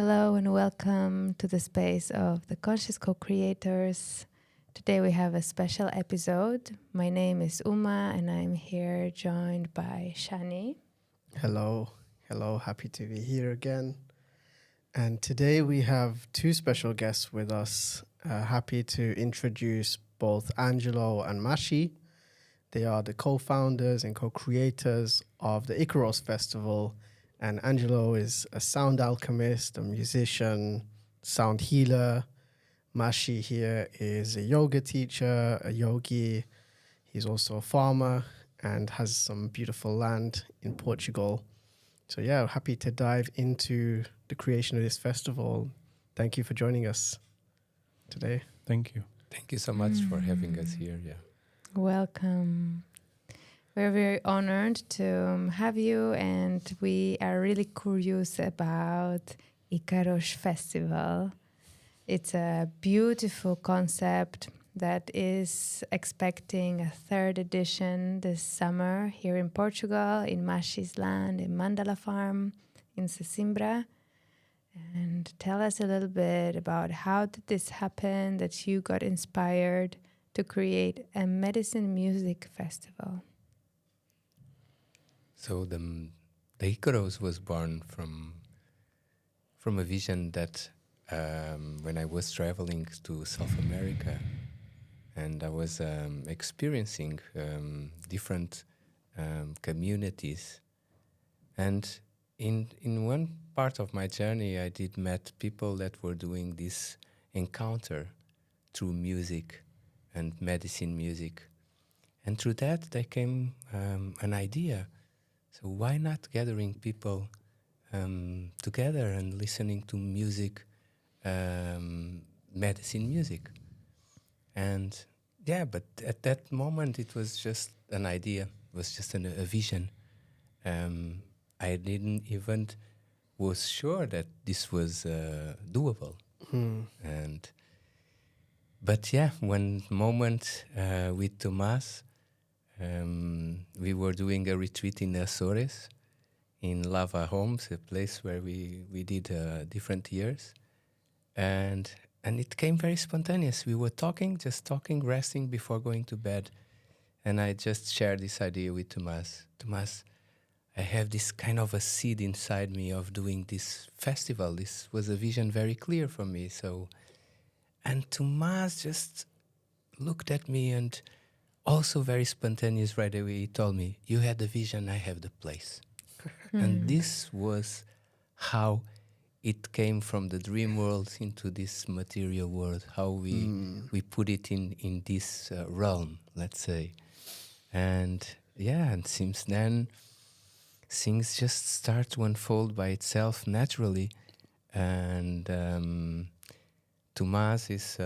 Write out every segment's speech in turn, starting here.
Hello and welcome to the space of the Conscious CoCreators. Today we have a special episode. My name is Uma and I'm here joined by Shani. Hello, happy to be here again. And today we have two special guests with us. Happy to introduce both Angelo and Mashi. They are the co-founders and co-creators of the Icaros festival. And Angelo is a sound alchemist, a musician, sound healer. Mashi here is a yoga teacher, a yogi. He's also a farmer and has some beautiful land in Portugal. So yeah, happy to dive into the creation of this festival. Thank you for joining us today. Thank you. Thank you so much for having us here. Yeah. Welcome. We're very honored to have you, and we are really curious about Icaros Festival. It's a beautiful concept that is expecting a third edition this summer here in Portugal, in Mashi's land, in Mandala Farm, in Sesimbra. And tell us a little bit about how did this happen, that you got inspired to create a medicine music festival. So the Icaros was born from a vision that when I was traveling to South America, and I was experiencing different communities, and in one part of my journey, I did met people that were doing this encounter through music and medicine music. And through that, there came an idea. So why not gathering people together and listening to music, medicine music? And yeah, but at that moment, it was just an idea. It was just a vision. I didn't even was sure that this was doable. But yeah, one moment with Tomás, we were doing a retreat in Azores, in Lava Homes, a place where we did different years, and it came very spontaneous. We were just talking, resting before going to bed, and I just shared this idea with Tomás. Tomás, I have this kind of a seed inside me of doing this festival. This was a vision very clear for me. And Tomás just looked at me and also very spontaneous right away. He told me, you had the vision, I have the place. And this was how it came from the dream world into this material world, how we put it in this realm, let's say. And yeah, and since then, things just start to unfold by itself naturally. And Tomás is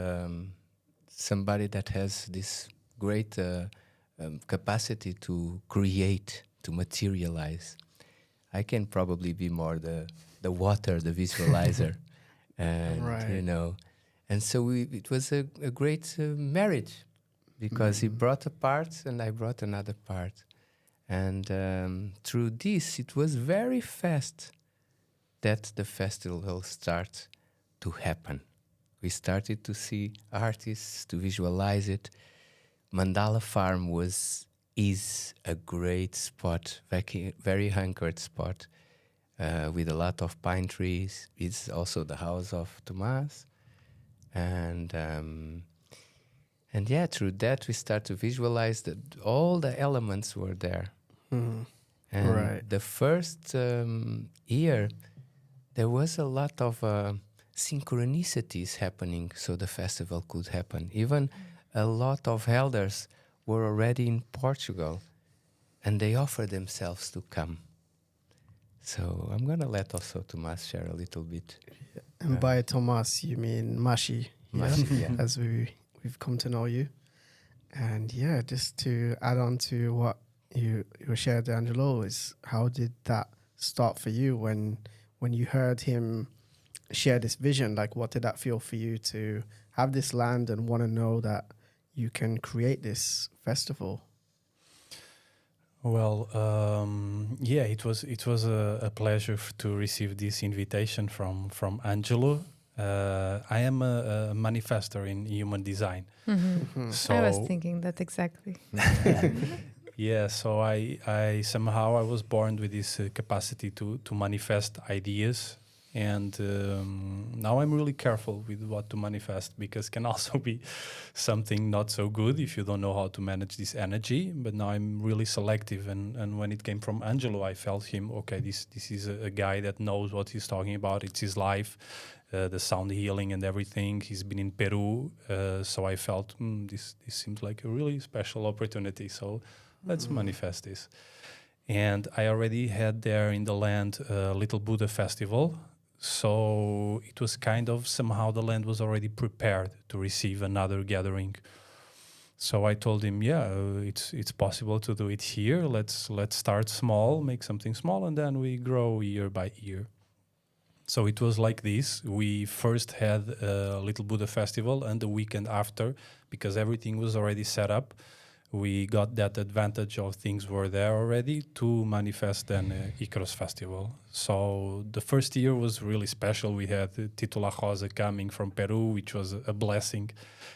somebody that has this great capacity to create, to materialize. I can probably be more the water, the visualizer. And, Right. And so it was a great marriage, because he brought a part and I brought another part. And through this, it was very fast that the festival will start to happen. We started to see artists, to visualize it. Mandala Farm is a great spot, very anchored spot, with a lot of pine trees. It's also the house of Tomás. And yeah, through that we start to visualize that all the elements were there. And Right. the first year, there was a lot of synchronicities happening so the festival could happen. Even a lot of elders were already in Portugal, and they offered themselves to come. So I'm going to let also Tomás share a little bit. And by Tomás, you mean Mashi, Mashi, yeah. as we've come to know you. And yeah, just to add on to what you shared, Angelo, is how did that start for you when you heard him share this vision? Like, what did that feel for you to have this land and want to know that you can create this festival? Well, yeah, it was a pleasure to receive this invitation from Angelo. I am a manifestor in human design, I was so thinking that exactly. yeah, so I somehow I was born with this capacity to manifest ideas, and now I'm really careful with what to manifest because can also be something not so good if you don't know how to manage this energy. But now I'm really selective, and when it came from Angelo, I felt him. Okay, this is a guy that knows what he's talking about. It's his life, the sound healing and everything. He's been in Peru, so I felt this seems like a really special opportunity. So let's manifest this. And I already had there in the land a Little Buddha festival. So it was kind of somehow the land was already prepared to receive another gathering. So I told him, yeah, it's possible to do it here. Let's start small, make something small, and then we grow year by year. So it was like this. We first had a Little Buddha festival, and the weekend after, because everything was already set up, we got that advantage of things were there already to manifest then Icaros festival. So the first year was really special. We had Tito La Rosa coming from Peru, which was a blessing.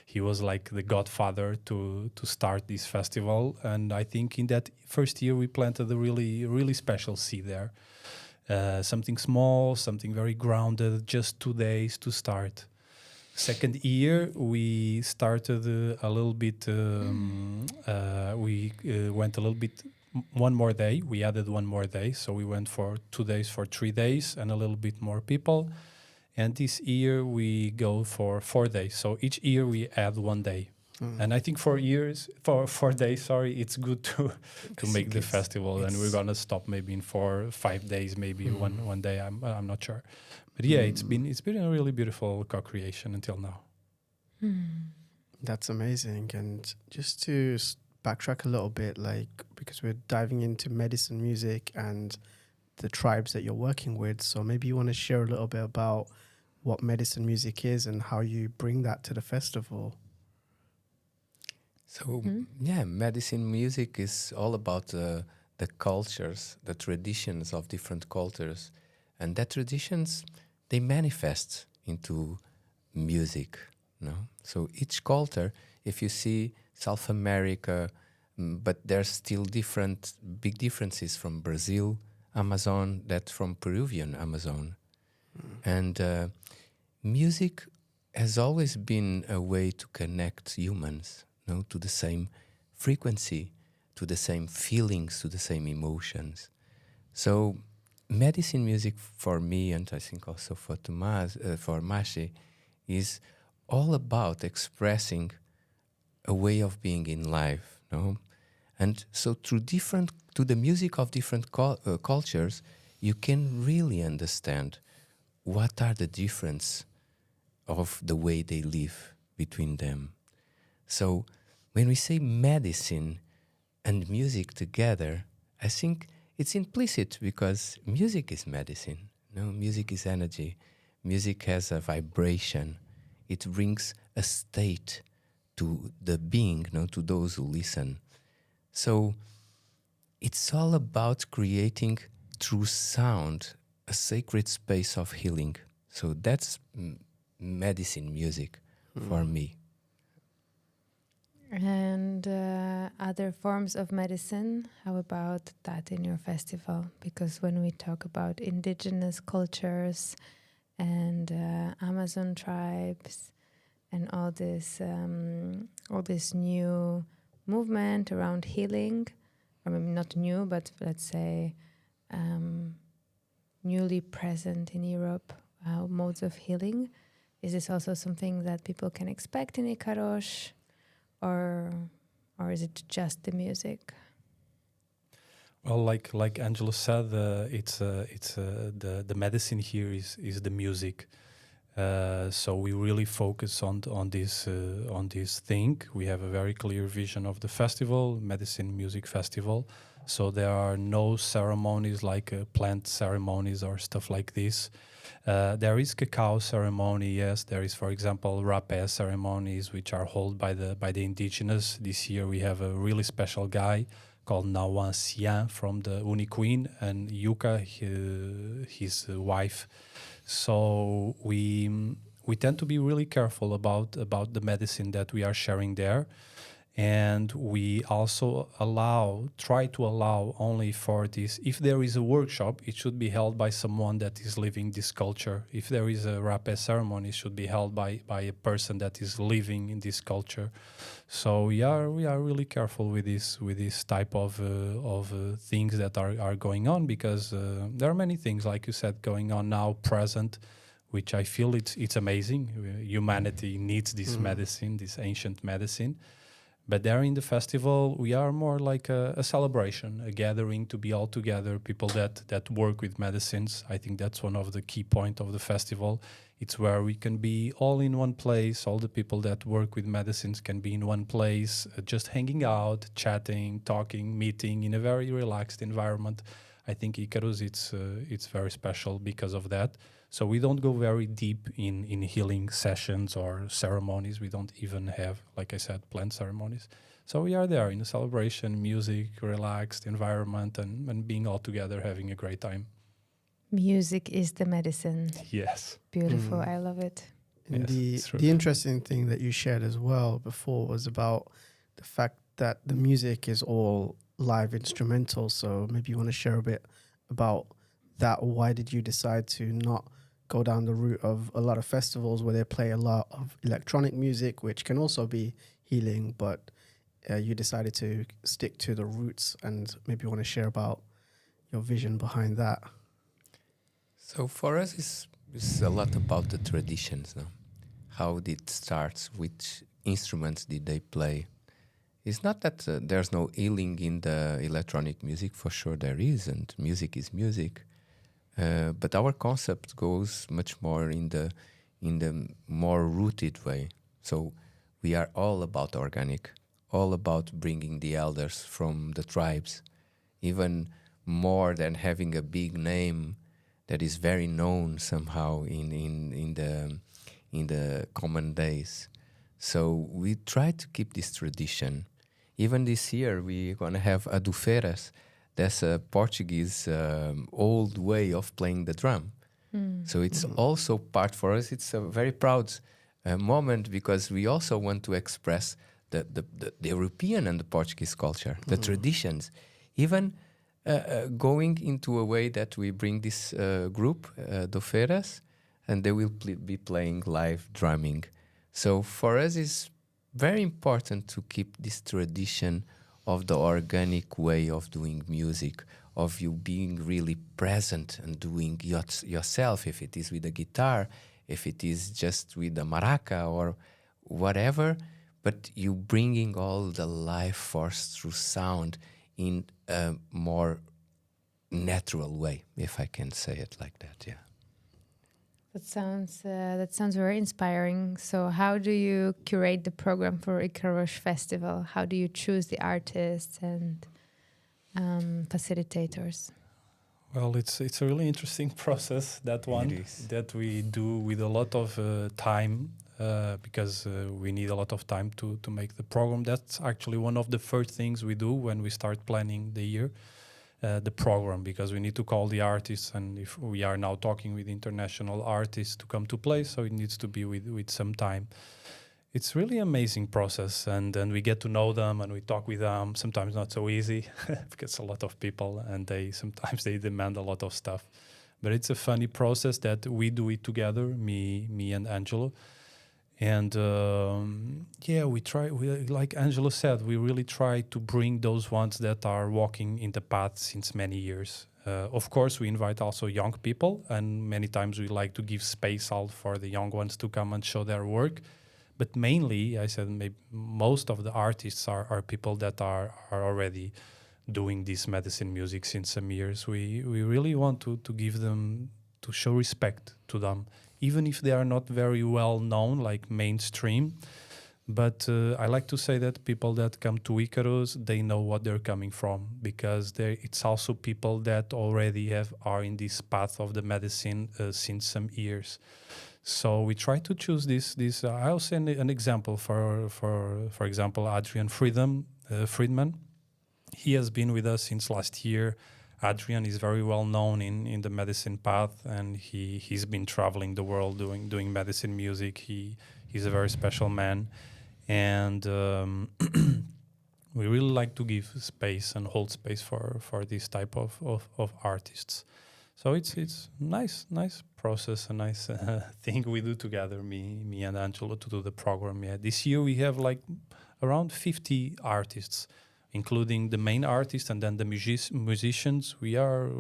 He was like the godfather to start this festival. And I think in that first year, we planted a really, really special seed there. Something small, something very grounded, just 2 days to start. Second year, we started a little bit, we went a little bit, one more day. We added one more day. So we went for 2 days, for 3 days, and a little bit more people. And this year, we go for 4 days. So each year, we add 1 day. And I think for 4 days, sorry, it's good to make the festival. And we're going to stop maybe in 4 or 5 days, maybe one day. I'm not sure. But yeah, it's been a really beautiful co-creation until now. That's amazing. And just to backtrack a little bit, like, because we're diving into medicine music and the tribes that you're working with. So maybe you want to share a little bit about what medicine music is and how you bring that to the festival. So, yeah, medicine music is all about the cultures, the traditions of different cultures. And that traditions, they manifest into music, no? So each culture, if you see South America, but there's still big differences from Brazil, Amazon, that from Peruvian Amazon. And music has always been a way to connect humans, no, to the same frequency, to the same feelings, to the same emotions. So medicine music for me, and I think also for for Mashi, is all about expressing a way of being in life, no? And so through the music of different cultures, you can really understand what are the difference of the way they live between them. So when we say medicine and music together, I think it's implicit because music is medicine. No, music is energy. Music has a vibration. It brings a state to the being, no, to those who listen. So it's all about creating through sound a sacred space of healing. So that's medicine music for me. And other forms of medicine, how about that in your festival? Because when we talk about indigenous cultures and Amazon tribes and all this new movement around healing, or maybe not new, but let's say newly present in Europe, modes of healing, is this also something that people can expect in Icaros? Or is it just the music? Well, like Angelo said, the medicine here is the music. So we really focus on this thing. We have a very clear vision of the festival, Medicine Music Festival. So there are no ceremonies like plant ceremonies or stuff like this. There is cacao ceremony, yes. There is, for example, rapé ceremonies, which are held by the indigenous. This year we have a really special guy called Nawansian from the Uni Queen, and Yuka, his wife. So we tend to be really careful about the medicine that we are sharing there. And we also try to allow only for this. If there is a workshop, it should be held by someone that is living this culture. If there is a rapé ceremony, it should be held by a person that is living in this culture. So we are really careful with this type of things that are going on, because there are many things, like you said, going on now, present, which I feel it's amazing. Humanity needs this medicine, this ancient medicine. But there in the festival, we are more like a celebration, a gathering to be all together, people that work with medicines. I think that's one of the key points of the festival. It's where we can be all in one place. All the people that work with medicines can be in one place, just hanging out, chatting, talking, meeting in a very relaxed environment. I think Icaros, it's very special because of that. So we don't go very deep in healing sessions or ceremonies. We don't even have, like I said, planned ceremonies. So we are there in a celebration, music, relaxed environment, and being all together, having a great time. Music is the medicine. Yes. Beautiful. I love it. And Yes, the interesting thing that you shared as well before was about the fact that the music is all live instrumental. So maybe you want to share a bit about that. Why did you decide to not go down the route of a lot of festivals where they play a lot of electronic music, which can also be healing, but you decided to stick to the roots, and maybe you want to share about your vision behind that? So for us, it's a lot about the traditions, no? How did it start? Which instruments did they play? It's not that there's no healing in the electronic music. For sure there is, and music is music. But our concept goes much more in the more rooted way. So we are all about organic, all about bringing the elders from the tribes, even more than having a big name that is very known somehow in the common days. So we try to keep this tradition. Even this year, we're going to have adufeiras. That's a Portuguese old way of playing the drum. So it's also part for us. It's a very proud moment, because we also want to express the European and the Portuguese culture, the traditions. Even going into a way that we bring this group, Dofeiras, and they will be playing live drumming. So for us, it's very important to keep this tradition of the organic way of doing music, of you being really present and doing yourself, if it is with a guitar, if it is just with a maraca or whatever, but you bringing all the life force through sound in a more natural way, if I can say it like that, yeah. That sounds very inspiring. So how do you curate the program for Icaros Festival? How do you choose the artists and facilitators? Well, it's a really interesting process, that one, that we do with a lot of time, because we need a lot of time to make the program. That's actually one of the first things we do when we start planning the year. The program, because we need to call the artists, and if we are now talking with international artists to come to play, so it needs to be with some time. It's really amazing process, and then we get to know them and we talk with them. Sometimes not so easy because a lot of people, and sometimes they demand a lot of stuff, but it's a funny process that we do it together, me and Angelo. And we try, like Angelo said, we really try to bring those ones that are walking in the path since many years. Of course, we invite also young people, and many times we like to give space out for the young ones to come and show their work. But mainly, I said, maybe most of the artists are people that are already doing this medicine music since some years. We really want to give them, to show respect to them, even if they are not very well known, like mainstream. But I like to say that people that come to Icaros, they know what they're coming from, because it's also people that already are in this path of the medicine since some years. So we try to choose this. I'll send an example for example, Adrian Friedman. he has been with us since last year. Adrian is very well known in the medicine path, and he's been traveling the world doing medicine music. He's a very special man, and we really like to give space and hold space for this type of artists. So it's nice process, a nice thing we do together, me and Angelo, to do the program. Yeah, this year we have like around 50 artists, including the main artist and then the musicians. We are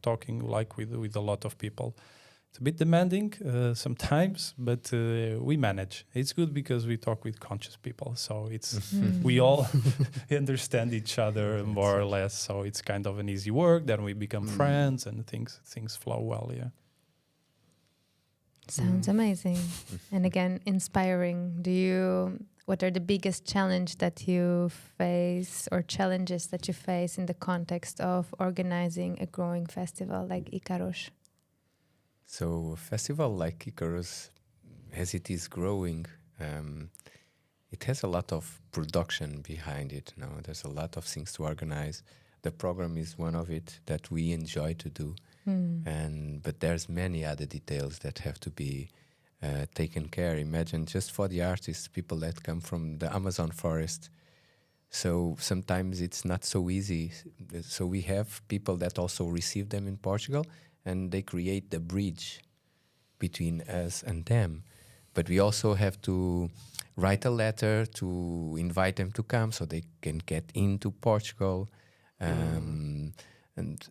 talking like with a lot of people. It's a bit demanding sometimes, but we manage. It's good because we talk with conscious people, so it's we all understand each other more or less. So it's kind of an easy work. Then we become friends, and things flow well. Yeah. Sounds amazing, and again inspiring. What are the biggest challenge that you face, or challenges that you face in the context of organizing a growing festival like Icaros? So a festival like Icaros, as it is growing, it has a lot of production behind it. You know, there's a lot of things to organize. The program is one of it that we enjoy to do, but there's many other details that have to be taken care. Imagine just for the artists, people that come from the Amazon forest. So sometimes it's not so easy. So we have people that also receive them in Portugal, and they create the bridge between us and them. But we also have to write a letter to invite them to come so they can get into Portugal. And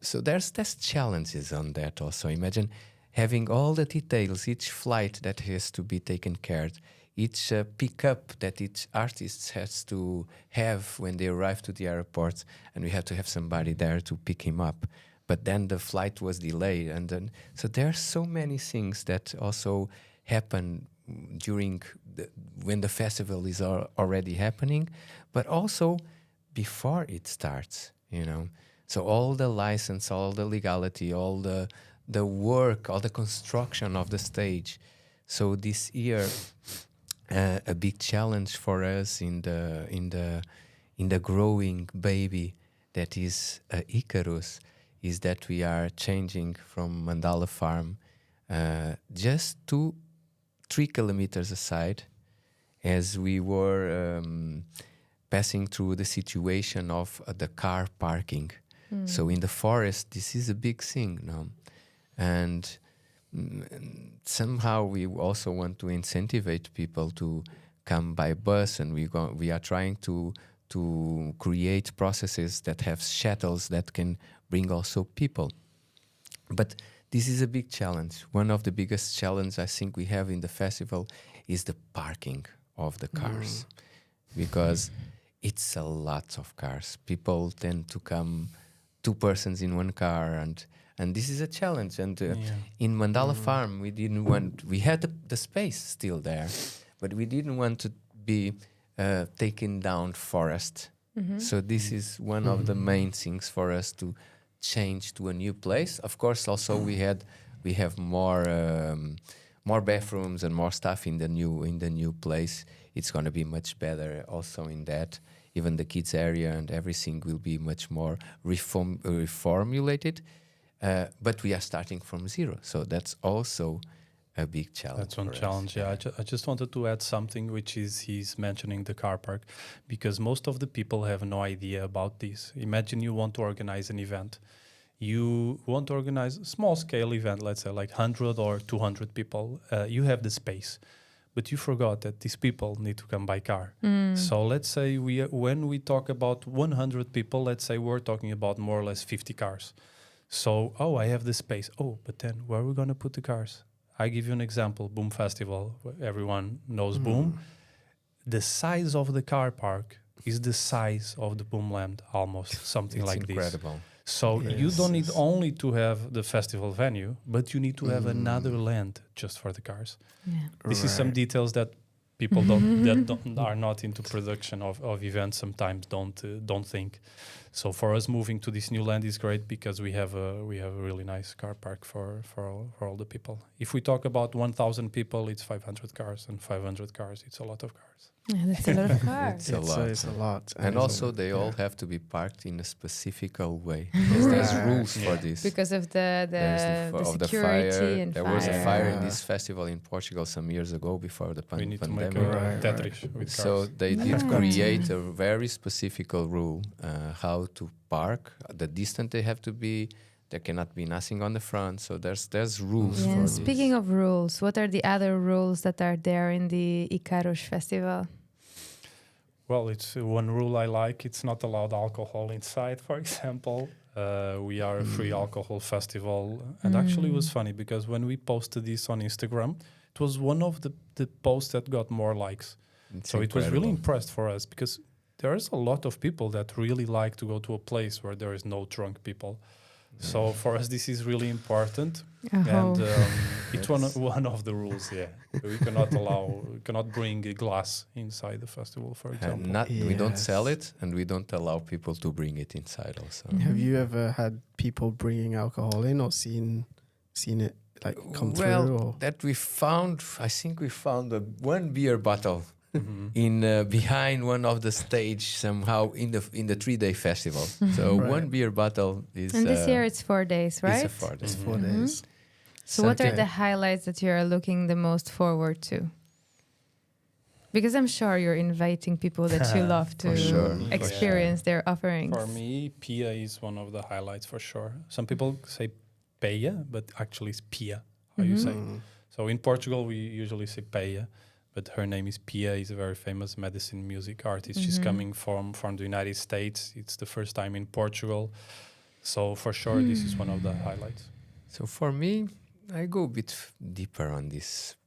so there's challenges on that also. Imagine having all the details, each flight that has to be taken care of, each pickup that each artist has to have when they arrive to the airport, and we have to have somebody there to pick him up. But then the flight was delayed, and then so there are so many things that also happen during when the festival is already happening, but also before it starts. You know, so all the license, all the legality, all the work, all the construction of the stage. So this year, a big challenge for us in the growing baby that is Icaros is that we are changing from Mandala Farm just 3 kilometers aside, as we were passing through the situation of the car parking. So in the forest, this is a big thing now. And somehow we also want to incentivize people to come by bus, and we are trying to create processes that have shuttles that can bring also people. But this is a big challenge. One of the biggest challenges I think we have in the festival is the parking of the cars, because it's a lot of cars. People tend to come 2 persons in one car, and this is a challenge. And in Mandala Farm, we had the space still there, but we didn't want to be taking down forest. So this is one of the main things for us to change to a new place. Of course, also we have more bathrooms and more stuff in the new place. It's going to be much better also in that. Even the kids area and everything will be much more reformulated. But we are starting from zero, so that's also a big challenge. That's one challenge. Yeah, I just wanted to add something, which is he's mentioning the car park, because most of the people have no idea about this. Imagine you want to organize an event. You want to organize a small scale event, let's say like 100 or 200 people. You have the space, but you forgot that these people need to come by car. So let's say when we talk about 100 people, let's say we're talking about more or less 50 cars. So, I have the space. But then where are we going to put the cars? I give you an example. Boom Festival. Everyone knows Boom. The size of the car park is the size of the Boom land, almost, something like incredible. this. So you don't need only to have the festival venue, but you need to have another land just for the cars. Yeah. This is some details that people are not into production of events sometimes don't think. So for us, moving to this new land is great because we have a really nice car park for all the people. If we talk about 1,000 people, it's 500 cars, and 500 cars, it's a lot of cars. Yeah, that's a lot of cars. It's a lot. It's a lot. And also, they all have to be parked in a specific way. Because there's rules for this. Because of the There's security fire. and there fire. was a fire in this festival in Portugal some years ago before the We need pandemic. to make a Tetris with cars. So they did create a very specific rule how to park, the distance they have to be. There cannot be nothing on the front. So there's rules Yeah, for speaking this. of rules, what are the other rules that are there in the Icaros festival? Well, it's one rule I like. It's not allowed alcohol inside, for example. We are a free alcohol festival. And actually it was funny because when we posted this on Instagram, it was one of the posts that got more likes. It's So it was really incredible. impressed for us because there's a lot of people that really like to go to a place where there is no drunk people. So for us, this is really important. And it's one of the rules, yeah. We cannot bring a glass inside the festival, for example. We don't sell it, and we don't allow people to bring it inside also. Have you ever had people bringing alcohol in or seen it like come through? Or? That we found, I think we found one beer bottle Mhm. in behind one of the stage somehow in the 3-day festival. So Right. one beer bottle is. And this year it's 4 days, right? It's a 4 It's days. 4 days. So what are Okay. the highlights that you are looking the most forward to? Because I'm sure you're inviting people that you love to For sure. experience their offerings. For me, Pia is one of the highlights for sure. Some people say Peia, but actually it's Pia, how you say. So in Portugal, we usually say Peia, but her name is Pia. Is a very famous medicine music artist. She's coming from the United States. It's the first time in Portugal. So for sure, this is one of the highlights. So for me, I go a bit deeper on this.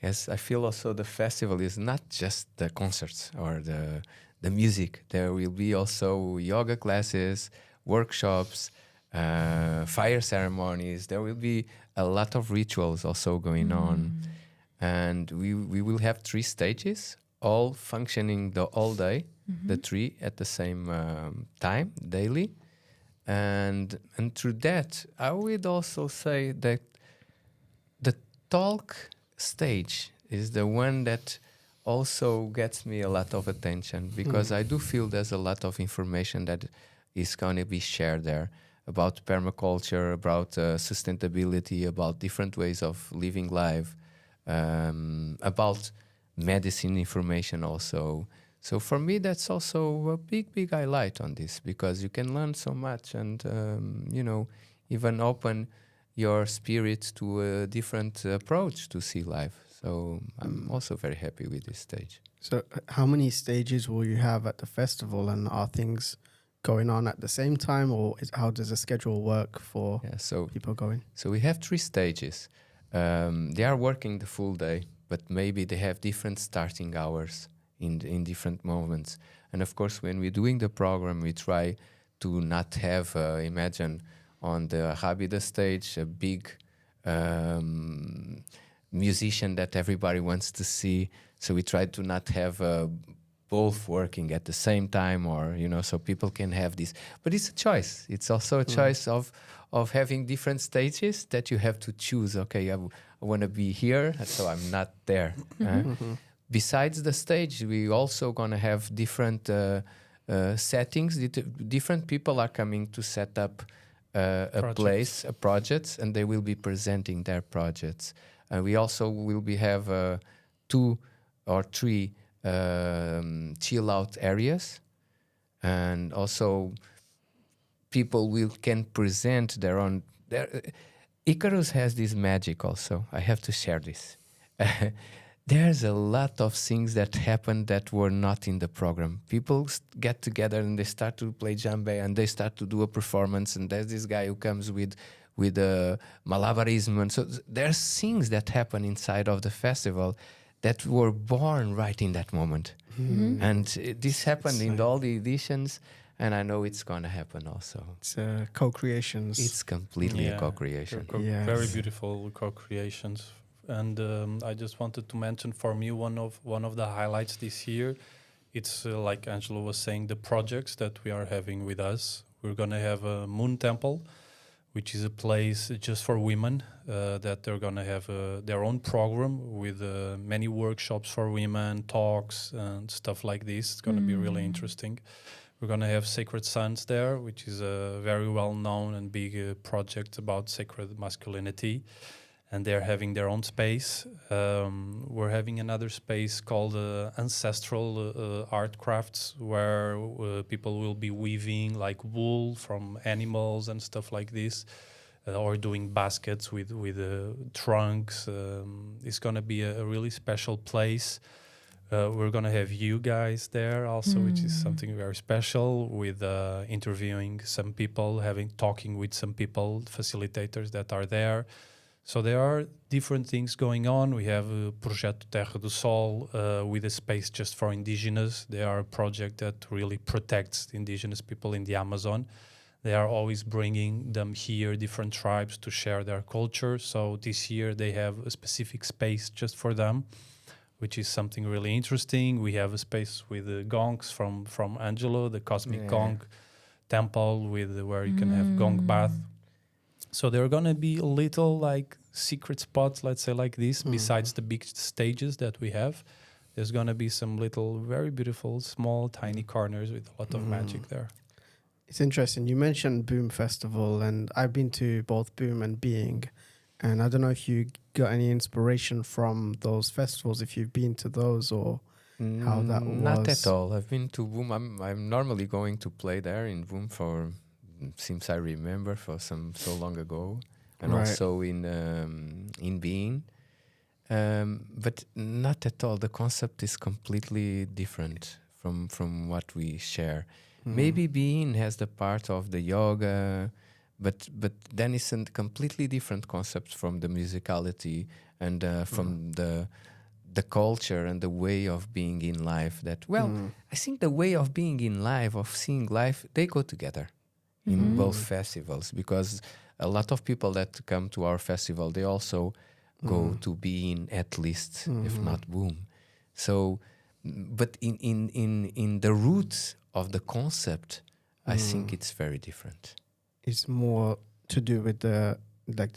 Yes, I feel also the festival is not just the concerts or the music. There will be also yoga classes, workshops, fire ceremonies. There will be a lot of rituals also going on. And we will have 3 stages, all functioning the all day, the 3 at the same time, daily. And through that, I would also say that the talk stage is the one that also gets me a lot of attention because I do feel there's a lot of information that is going to be shared there about permaculture, about sustainability, about different ways of living life, about medicine information also. So for me, that's also a big highlight on this because you can learn so much and, even open your spirit to a different approach to see life. So I'm also very happy with this stage. So how many stages will you have at the festival, and are things going on at the same time, or how does the schedule work for people going? So we have 3 stages. They are working the full day, but maybe they have different starting hours in different moments. And of course, when we're doing the program, we try to not have, imagine, on the Habida stage, a big musician that everybody wants to see. So we try to not have both working at the same time, or so people can have this. But it's a choice. It's also a choice of having different stages that you have to choose. Okay, I want to be here, so I'm not there. Besides the stage, we also gonna have different settings. Different people are coming to set up a place, a projects, and they will be presenting their projects. We also will have 2 or 3 chill out areas, and also people can present their own. Icaros has this magic also. I have to share this. There's a lot of things that happen that were not in the program. People get together and they start to play djembe and they start to do a performance, and there's this guy who comes with malabarism, and so there's things that happen inside of the festival that were born right in that moment. And this happened in all the editions, and I know it's going to happen also. It's co-creations. It's completely a co-creation. Very beautiful co-creations. And I just wanted to mention, for me, one of the highlights this year It's like Angelo was saying, the projects that we are having with us. We're going to have a moon temple, which is a place just for women that they're going to have their own program with many workshops for women, talks and stuff like this. It's going to be really interesting. We're going to have Sacred Sons there, which is a very well-known and big project about sacred masculinity. And they're having their own space. We're having another space called Ancestral Art Crafts, where people will be weaving like wool from animals and stuff like this, or doing baskets with trunks. It's going to be a really special place. We're going to have you guys there also, which is something very special, with interviewing some people, talking with some people, facilitators that are there. So there are different things going on. We have Projeto Terra do Sol with a space just for indigenous. They are a project that really protects the indigenous people in the Amazon. They are always bringing them here, different tribes, to share their culture. So this year they have a specific space just for them, which is something really interesting. We have a space with the gongs from Angelo, the Cosmic Gong Temple, where you can have gong bath. So there are going to be little like secret spots, let's say like this, besides the big stages that we have. There's going to be some little, very beautiful, small, tiny corners with a lot of magic there. It's interesting. You mentioned Boom Festival, and I've been to both Boom and Being. And I don't know if you got any inspiration from those festivals, if you've been to those, or how that was. Not at all. I've been to Boom. I'm normally going to play there in Boom since I remember, for so long ago, and also in Being, but not at all. The concept is completely different from what we share. Maybe Being has the part of the yoga, but then it's a completely different concept from the musicality and from the culture and the way of being in life. I think the way of being in life, of seeing life, they go together in both festivals, because a lot of people that come to our festival, they also go to Being, at least, if not Boom. So, but in the roots of the concept, I think it's very different. It's more to do with the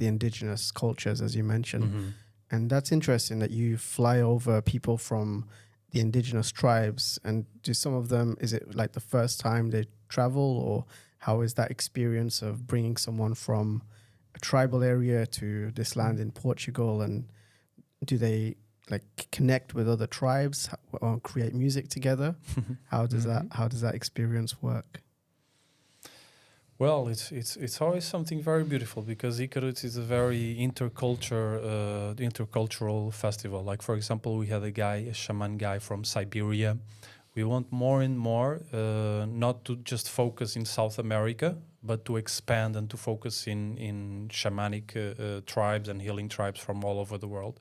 indigenous cultures, as you mentioned. And that's interesting that you fly over people from the indigenous tribes. And do some of them, is it like the first time they travel, or how is that experience of bringing someone from a tribal area to this land in Portugal? And do they like connect with other tribes or create music together? How does that experience work? Well, it's always something very beautiful, because Icaros is a very intercultural festival. Like, for example, we had a shaman guy from Siberia. We want more and more not to just focus in South America, but to expand and to focus in shamanic tribes and healing tribes from all over the world.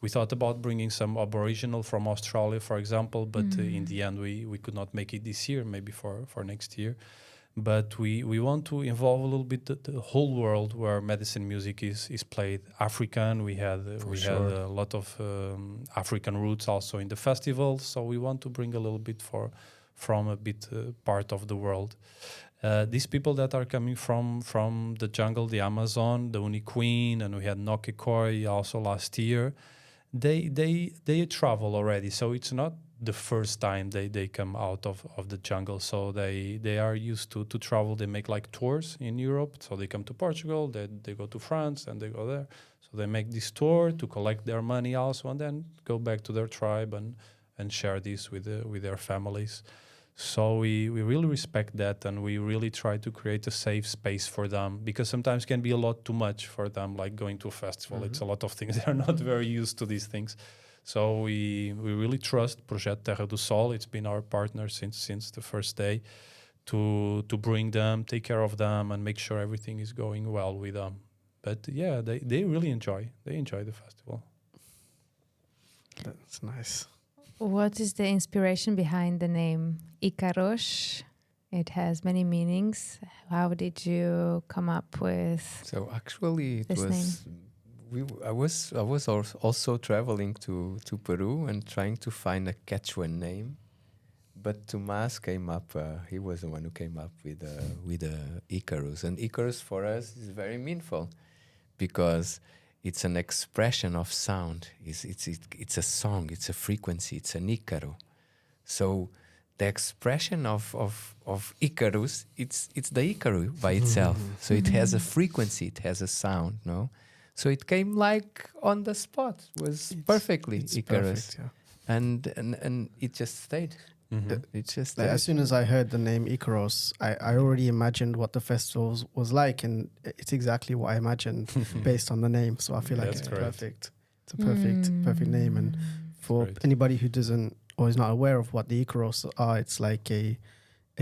We thought about bringing some Aboriginal from Australia, for example, but in the end we could not make it this year, maybe for next year. But we want to involve a little bit the whole world where medicine music is played. African, we had a lot of African roots also in the festival, so we want to bring a little bit from a bit part of the world. These people that are coming from the jungle, the Amazon, the Uni Queen, and we had Nokekoi also last year. They travel already, so it's not the first time they come out of the jungle. So they are used to travel. They make like tours in Europe. So they come to Portugal, they go to France, and they go there. So they make this tour to collect their money also, and then go back to their tribe and share this with their families. So we really respect that, and we really try to create a safe space for them, because sometimes can be a lot too much for them, like going to a festival. It's a lot of things. They're not very used to these things. So we really trust Projeto Terra do Sol. It's been our partner since the first day to bring them, take care of them, and make sure everything is going well with them. But yeah, they really enjoy the festival. That's nice. What is the inspiration behind the name Icaros? It has many meanings. How did you come up with? So actually, this name? I was also traveling to Peru and trying to find a Quechuan name, but Tomas came up. He was the one who came up with Icaros, and Icaros for us is very meaningful because it's an expression of sound. It's a song. It's a frequency. It's an Icaro. So the expression of Icarus, it's the Icaro by itself. So it has a frequency. It has a sound. No. So it came like on the spot. Was perfectly Icarus, perfect, yeah. and it just stayed. It just like, as soon as I heard the name Icaros, I already imagined what the festival was like, and it's exactly what I imagined based on the name. So I feel like That's it's great. perfect. It's a perfect name. And for great. anybody who doesn't or is not aware of what the Icaros are, it's like a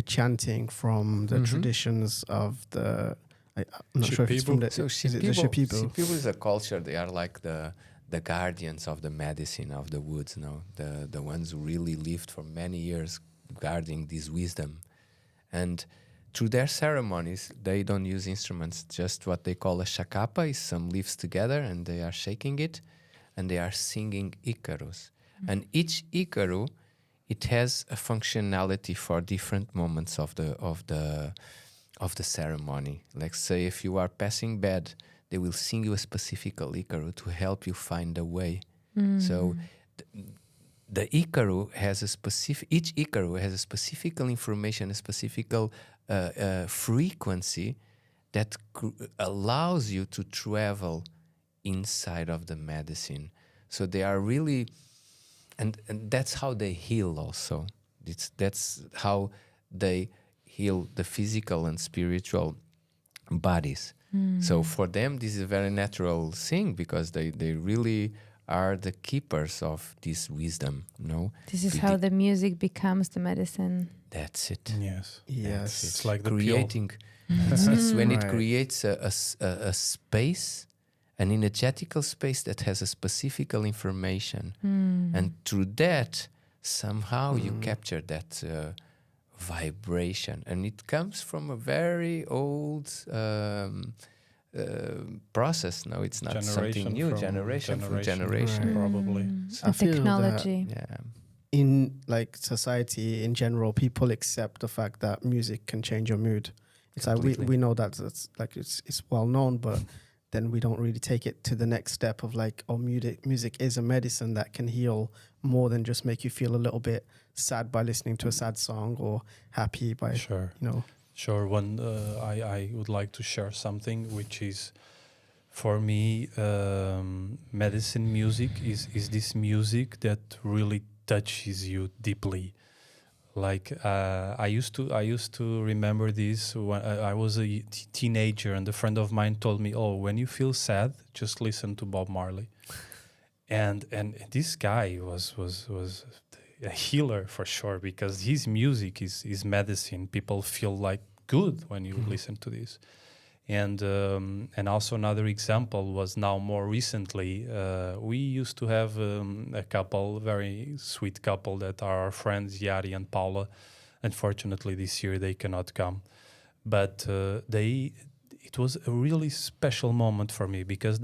chanting from the traditions of the. I'm not sure if it's from the. So Is it the Shipibo? Shipibo is a culture. They are like the guardians of the medicine of the woods. No, the ones who really lived for many years guarding this wisdom, and through their ceremonies, they don't use instruments. Just what they call a shakapa is some leaves together, and they are shaking it, and they are singing Icaros. And each Icaro, it has a functionality for different moments of the ceremony. Like say, if you are passing bad, they will sing you a specific Icaro to help you find a way. So the Icaro has each Icaro has a specific information, a specific frequency that allows you to travel inside of the medicine. So they are really, and that's how they heal also. That's how they heal the physical and spiritual bodies. So for them, this is a very natural thing because they really are the keepers of this wisdom. No, This is how the music becomes the medicine. That's it. Yes. Yes. It's like the Creating. It's when it Right. creates a space, an energetical space that has a specific information, and through that, somehow you capture that vibration, and it comes from a very old process. No, it's not something new. Generation from generation. Right. Probably. I feel that- Technology. Yeah. in like society in general, people accept the fact that music can change your mood. It's like we know that's like it's well known, but then we don't really take it to the next step of like, oh, music is a medicine that can heal more than just make you feel a little bit sad by listening to a sad song or happy by Sure. Sure. One, I would like to share something which is, for me, medicine music is this music that really touches you deeply. Like I used to remember this when I was a teenager, and a friend of mine told me, "Oh, when you feel sad, just listen to Bob Marley." And this guy was a healer for sure, because his music is medicine. People feel like good when you listen to this. And also another example was now more recently, we used to have a couple, very sweet couple that are our friends, Yari and Paula. Unfortunately, this year they cannot come. But it was a really special moment for me, because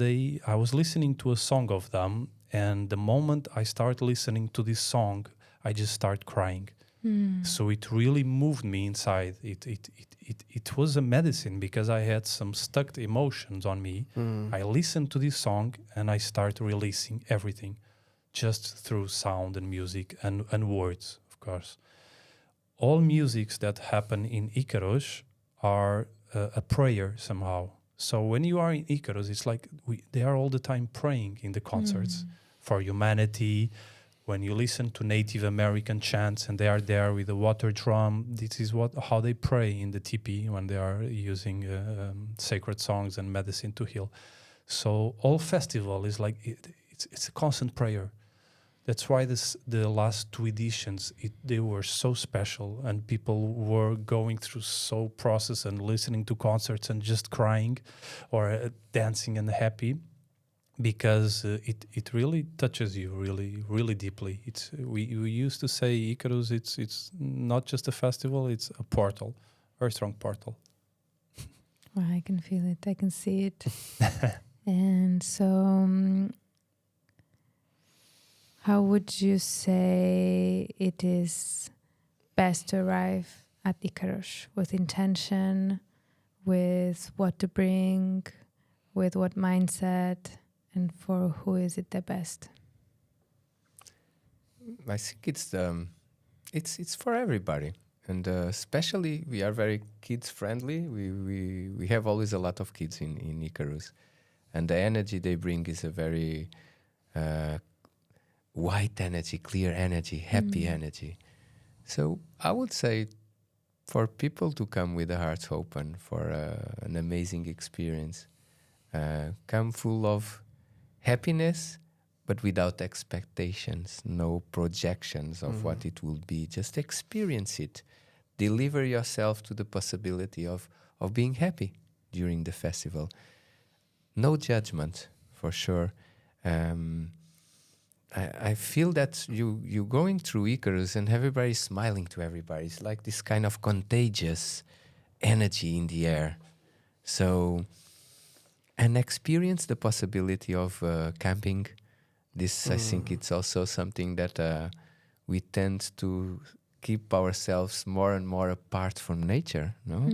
I was listening to a song of them, and the moment I start listening to this song, I just start crying. So it really moved me inside. It was a medicine, because I had some stuck emotions on me. I listened to this song and I start releasing everything, just through sound and music and words, of course. All musics that happen in Icaros are a prayer somehow. So when you are in Icaros, it's like they are all the time praying in the concerts for humanity. When you listen to Native American chants and they are there with a water drum, this is how they pray in the teepee when they are using sacred songs and medicine to heal. So all festival is like it's a constant prayer. That's why the last two editions they were so special, and people were going through so process and listening to concerts and just crying or dancing and happy. Because it really touches you really deeply. We used to say Icaros, it's not just a festival, it's a portal, very strong portal. Well, I can feel it, I can see it. And so how would you say it is best to arrive at Icaros? With intention, with what to bring, with what mindset, and for who is it the best? I think it's for everybody, and especially we are very kids friendly. We have always a lot of kids in Icaros, and the energy they bring is a very white energy, clear energy, happy energy. So I would say for people to come with their hearts open for an amazing experience, come full of happiness, but without expectations, no projections of what it will be. Just experience it. Deliver yourself to the possibility of being happy during the festival. No judgment, for sure. I feel that you going through Icaros and everybody's smiling to everybody. It's like this kind of contagious energy in the air. So, and experience the possibility of camping. This, I think it's also something that we tend to keep ourselves more and more apart from nature, no?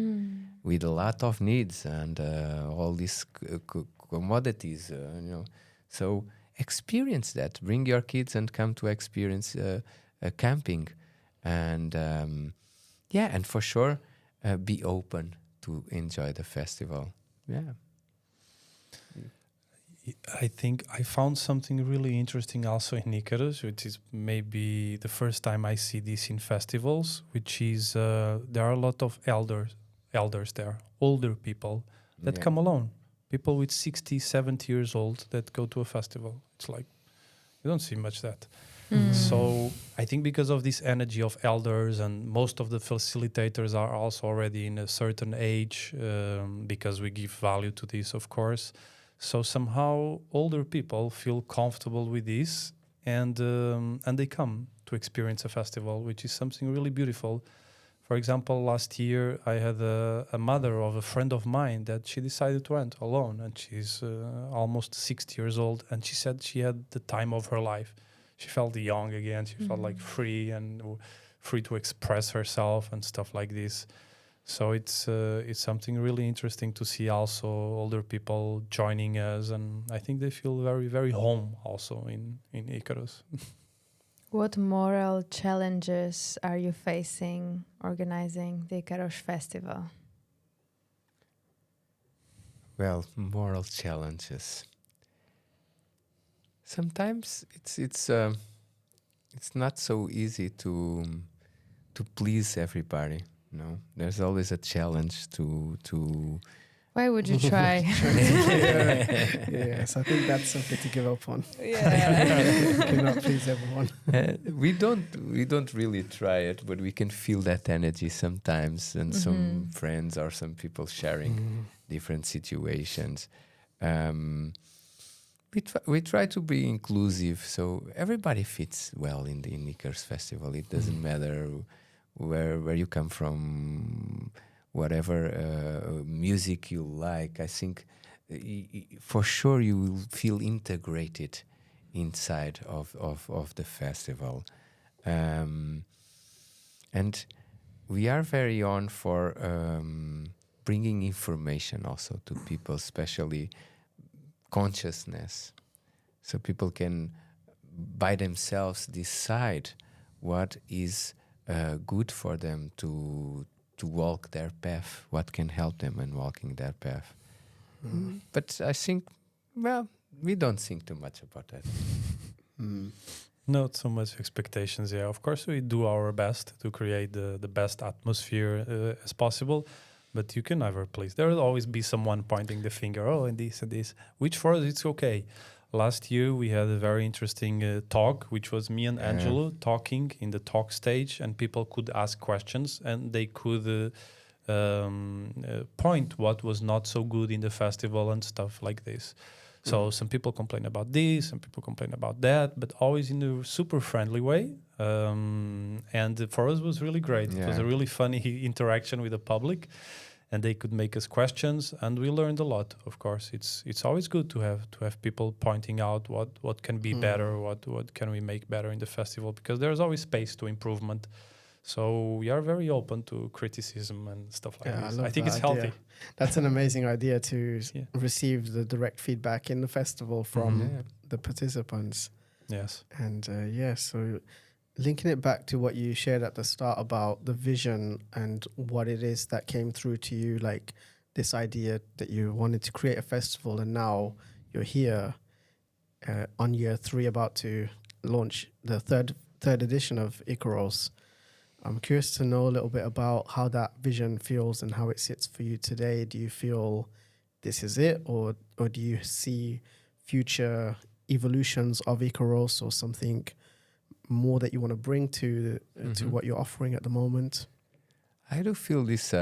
With a lot of needs and all these commodities, So experience that. Bring your kids and come to experience camping. And and for sure, be open to enjoy the festival. Yeah. I think I found something really interesting also in Icaros, which is maybe the first time I see this in festivals, which is there are a lot of elders there, older people that come alone. People with 60, 70 years old that go to a festival. It's like, you don't see much that. So I think because of this energy of elders, and most of the facilitators are also already in a certain age, because we give value to this, of course. So somehow older people feel comfortable with this, and they come to experience a festival, which is something really beautiful. For example, last year I had a mother of a friend of mine that she decided to went alone, and she's almost 60 years old, and she said she had the time of her life. She felt young again. She felt like free and free to express herself and stuff like this. So it's something really interesting to see also older people joining us, and I think they feel very, very home also in Icaros. What moral challenges are you facing organizing the Icaros Festival? Well, moral challenges. Sometimes it's not so easy to please everybody. No, there's always a challenge to. Why would you try? Yes, I think that's something to give up on. Yeah. Cannot please everyone. We don't really try it, but we can feel that energy sometimes, and some friends or some people sharing different situations. We try to be inclusive, so everybody fits well in the Icaros Festival. It doesn't matter where you come from, whatever music you like. I think for sure you will feel integrated inside of the festival. And we are very on for bringing information also to people, especially consciousness, so people can by themselves decide what is good for them to walk their path, what can help them in walking their path. But I think, well, we don't think too much about that. Not so much expectations, yeah. Of course, we do our best to create the best atmosphere as possible, but you can never please. There will always be someone pointing the finger, and this, which for us, it's okay. Last year, we had a very interesting talk, which was me and Angelo talking in the talk stage, and people could ask questions, and they could point what was not so good in the festival and stuff like this. So some people complain about this, some people complain about that, but always in a super friendly way. And for us, it was really great. Yeah. It was a really funny interaction with the public, and they could make us questions, and we learned a lot. Of course, it's always good to have people pointing out what can be better, what can we make better in the festival, because there's always space to improvement. So we are very open to criticism and stuff like Yeah, this. I I love think that it's idea. healthy. That's an amazing idea to Yeah. receive the direct feedback in the festival from Yeah. the participants. Yes. And so linking it back to what you shared at the start about the vision and what it is that came through to you, like this idea that you wanted to create a festival, and now you're here on year 3, about to launch the third edition of Icaros. I'm curious to know a little bit about how that vision feels and how it sits for you today. Do you feel this is it, or do you see future evolutions of Icaros or something more that you want to bring to what you're offering at the moment? I do feel this.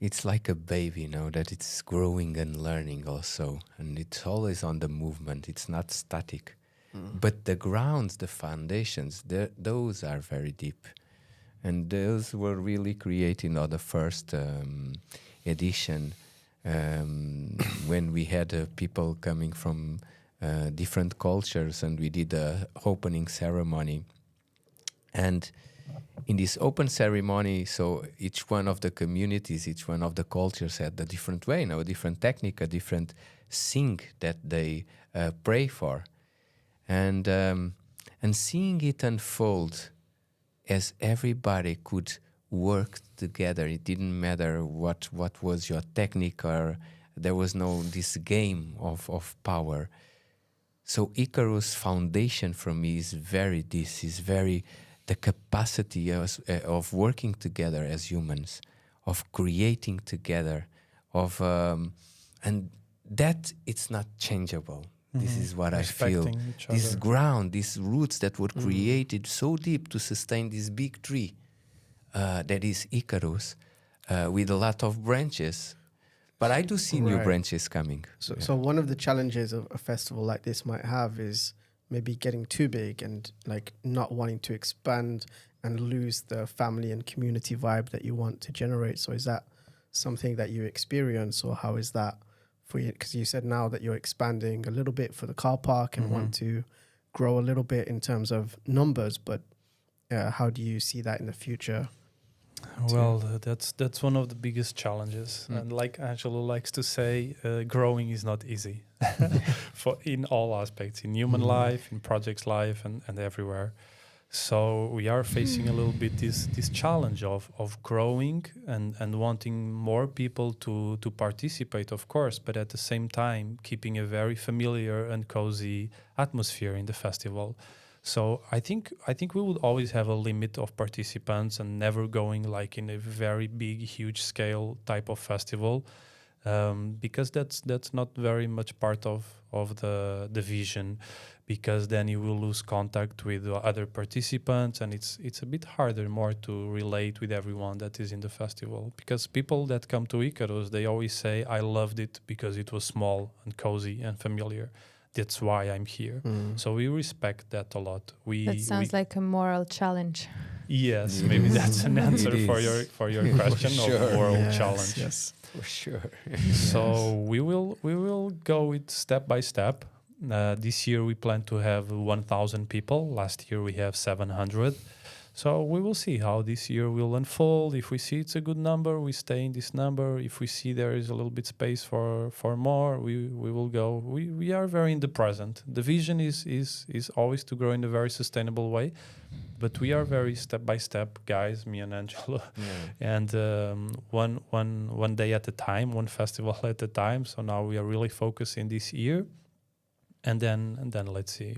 It's like a baby, that it's growing and learning also, and it's always on the movement. It's not static. But the grounds, the foundations, those are very deep. And those were really created on the first edition when we had people coming from different cultures, and we did a opening ceremony. And in this open ceremony, so each one of the communities, each one of the cultures had a different way, a different technique, a different thing that they pray for. And seeing it unfold as everybody could work together. It didn't matter what was your technique, or there was no this game of power. So Icaros' foundation for me is very the capacity of working together as humans, of creating together, and that it's not changeable. This is what I feel. This ground, these roots that were created so deep to sustain this big tree that is Icaros, with a lot of branches. But I do see new branches coming. So one of the challenges of a festival like this might have is maybe getting too big and like not wanting to expand and lose the family and community vibe that you want to generate. So is that something that you experience, or how is that for you? Because you said now that you're expanding a little bit for the car park and want to grow a little bit in terms of numbers, but how do you see that in the future? Well, that's one of the biggest challenges, and like Angelo likes to say, growing is not easy, in all aspects, in human life, in projects life, and everywhere. So we are facing a little bit this challenge of growing and wanting more people to participate, of course, but at the same time keeping a very familiar and cozy atmosphere in the festival. So I think we would always have a limit of participants and never going like in a very big, huge scale type of festival, because that's not very much part of the vision, because then you will lose contact with other participants, and it's a bit harder more to relate with everyone that is in the festival, because people that come to Icaros, they always say, I loved it because it was small and cozy and familiar. That's why I'm here. So we respect that a lot. That sounds like a moral challenge. Yes, maybe that's an answer for your question of moral challenge. Yes, for sure. So we will go with step by step. This year we plan to have 1,000 people. Last year we have 700. So we will see how this year will unfold. If we see it's a good number, we stay in this number. If we see there is a little bit space for more, we will go. We are very in the present. The vision is always to grow in a very sustainable way, but we are very step by step guys, me and Angelo, and one day at a time, one festival at a time. So now we are really focusing this year. And then let's see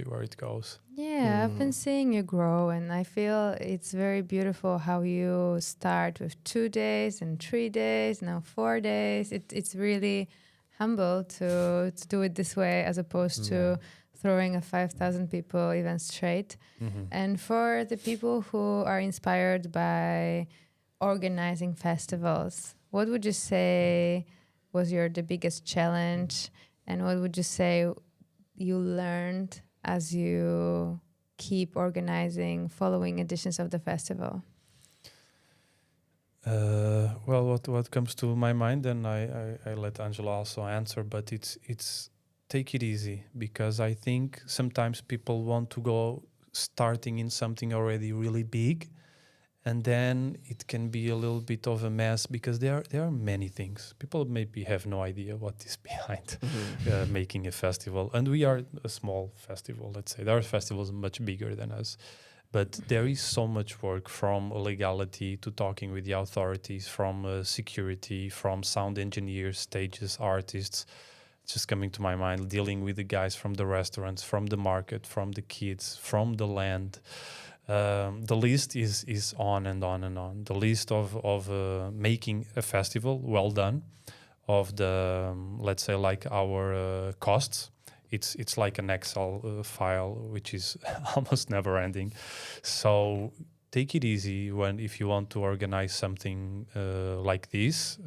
where it goes. Yeah, I've been seeing you grow, and I feel it's very beautiful how you start with 2 days and 3 days, now 4 days. It's really humble to do it this way, as opposed to throwing a 5,000 people event straight. And for the people who are inspired by organizing festivals, what would you say was the biggest challenge? And what would you say you learned as you keep organizing following editions of the festival? Well, what comes to my mind, and I let Angelo also answer, but it's take it easy, because I think sometimes people want to go starting in something already really big, and then it can be a little bit of a mess because there are many things. People maybe have no idea what is behind making a festival, and we are a small festival. Let's say there are festivals much bigger than us, but there is so much work, from legality to talking with the authorities, from security, from sound engineers, stages, artists. It's just coming to my mind, dealing with the guys from the restaurants, from the market, from the kids, from the land. The list is on and on and on. The list of making a festival well done, of the let's say like our costs. It's like an Excel file which is almost never ending. So take it easy if you want to organize something like this.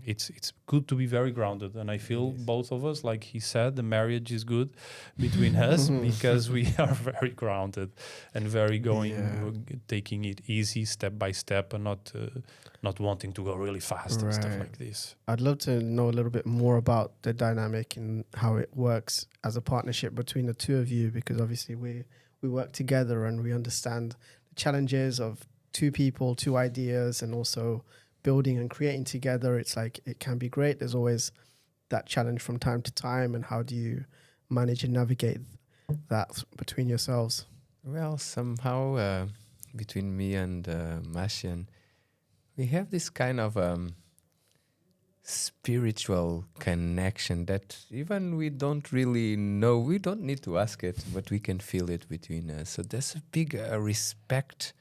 It's good to be very grounded, and I feel both of us, like he said, the marriage is good between us because we are very grounded and very taking it easy, step by step, and not wanting to go really fast and stuff like this. I'd love to know a little bit more about the dynamic and how it works as a partnership between the two of you, because obviously we work together and we understand challenges of two people, two ideas, and also building and creating together. It's like it can be great. There's always that challenge from time to time, and how do you manage and navigate that between yourselves? Well, somehow between me and Mashi, we have this kind of spiritual connection that even we don't really know, we don't need to ask it, but we can feel it between us. So there's a big respect,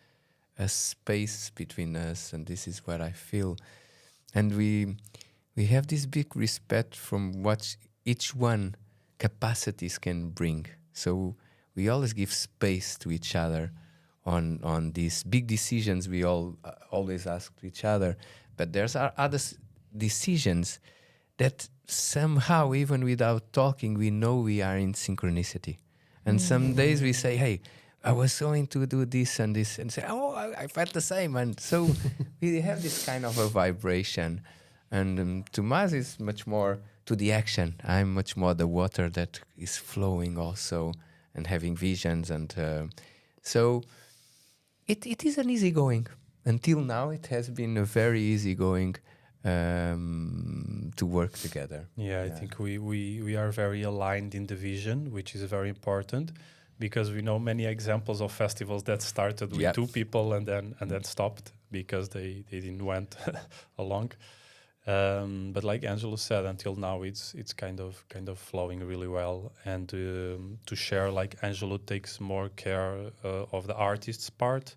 a space between us, and this is what I feel. And we have this big respect from what each one capacities can bring. So we always give space to each other on these big decisions. We always ask to each other, but there's other decisions that somehow, even without talking, we know we are in synchronicity. And some days we say, hey, I was going to do this and this, and say, oh, I felt the same. And so we have this kind of a vibration. And Tomas is much more to the action. I'm much more the water that is flowing also and having visions. And so it is an easygoing. Until now, it has been a very easygoing to work together. I think we are very aligned in the vision, which is very important, because we know many examples of festivals that started with two people and then stopped because they didn't went along. But like Angelo said, until now it's kind of flowing really well. And to share, like Angelo takes more care of the artist's part,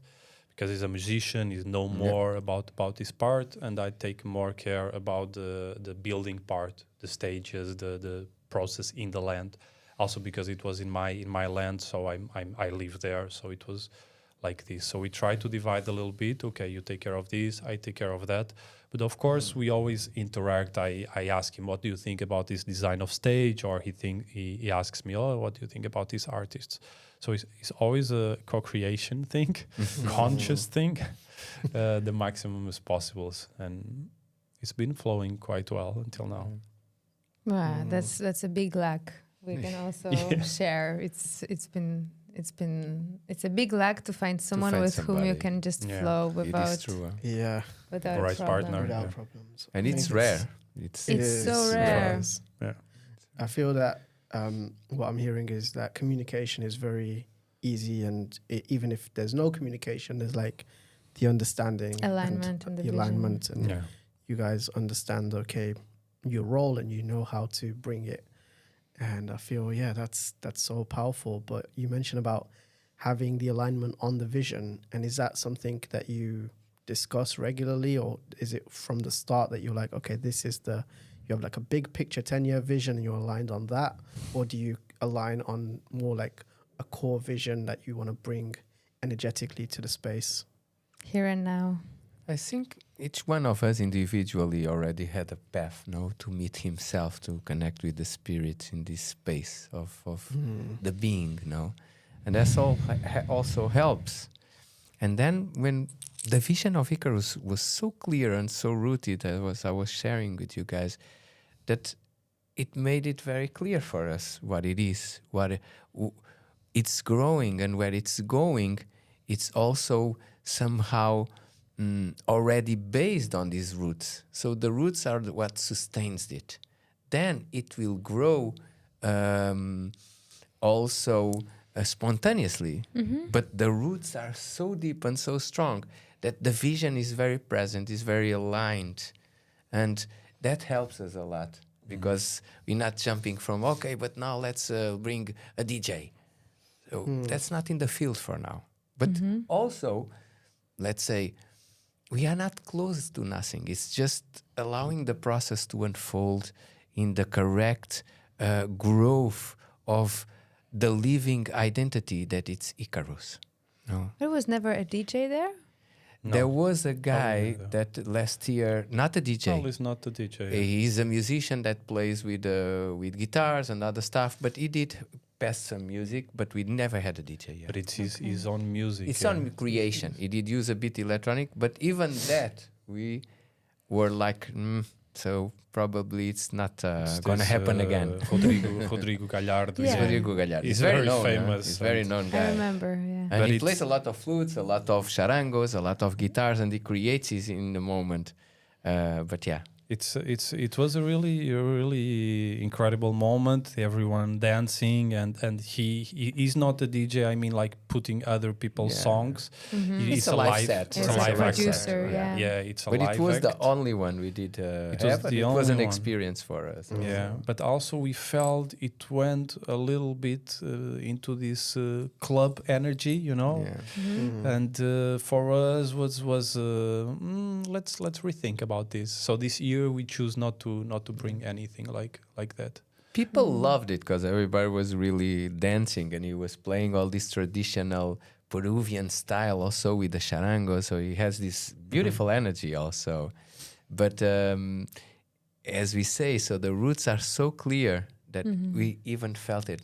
because he's a musician, he's know more about this part, and I take more care about the building part, the stages, the process in the land. Also because it was in my land, so I live there, so it was like this. So we try to divide a little bit. Okay, you take care of this, I take care of that. But of course, we always interact. I ask him, what do you think about this design of stage? Or he asks me, oh, what do you think about these artists? So it's always a co-creation thing, conscious thing, the maximum as possible. And it's been flowing quite well until now. Wow, that's a big luck. We can also share. It's a big luck to find someone with whom you can just flow without without right partner, without problems. And it's rare. It's so rare. Yeah. I feel that what I'm hearing is that communication is very easy, and even if there's no communication, there's like the understanding, alignment, and the alignment, and you guys understand your role and you know how to bring it. And I feel that's so powerful. But you mentioned about having the alignment on the vision, and is that something that you discuss regularly, or is it from the start that you're like, okay, this is you have like a big picture 10-year vision and you're aligned on that? Or do you align on more like a core vision that you want to bring energetically to the space? Here and now. I think each one of us individually already had a path, to meet himself, to connect with the spirit in this space of the being, and that's all also helps. And then when the vision of Icaros was so clear and so rooted, as I was sharing with you guys, that it made it very clear for us what it is. it's growing, and where it's going, it's also somehow already based on these roots. So the roots are what sustains it. Then it will grow also spontaneously. But the roots are so deep and so strong that the vision is very present, is very aligned. And that helps us a lot, because we're not jumping from, okay, but now let's bring a DJ. So that's not in the field for now. But also, let's say, we are not close to nothing. It's just allowing the process to unfold in the correct growth of the living identity that it's Icaros. No. There was never a DJ there? No. There was a guy that last year, not a DJ. Paul is not a DJ. He's a musician that plays with guitars and other stuff, but he did pass some music, but we never had a DJ yet. But it's his own music. It's on creation. He did use a bit electronic, but even that, we were like, so probably it's not going to happen again. Rodrigo Gallardo. Yeah. Rodrigo Gallardo. He's He's very very known. famous. He's very known I guy. remember, yeah. And But he it's- plays a lot of flutes, a lot of charangos, a lot of guitars, and he creates it in the moment. But yeah. It was a really incredible moment. Everyone dancing, and he's not a DJ. I mean, like putting other people's Yeah. songs. It's a live set. It's It's a a live act. producer, yeah. Yeah, it's a But live it was act. the only one we did was have, and the it was an only one. experience for us. Yeah, but also we felt it went a little bit into this club energy, you know. Yeah. And for us was let's rethink about this. So this year we choose not to bring anything like that. People loved it because everybody was really dancing, and he was playing all this traditional Peruvian style also with the charango. So he has this beautiful energy also. But as we say, so the roots are so clear that we even felt it.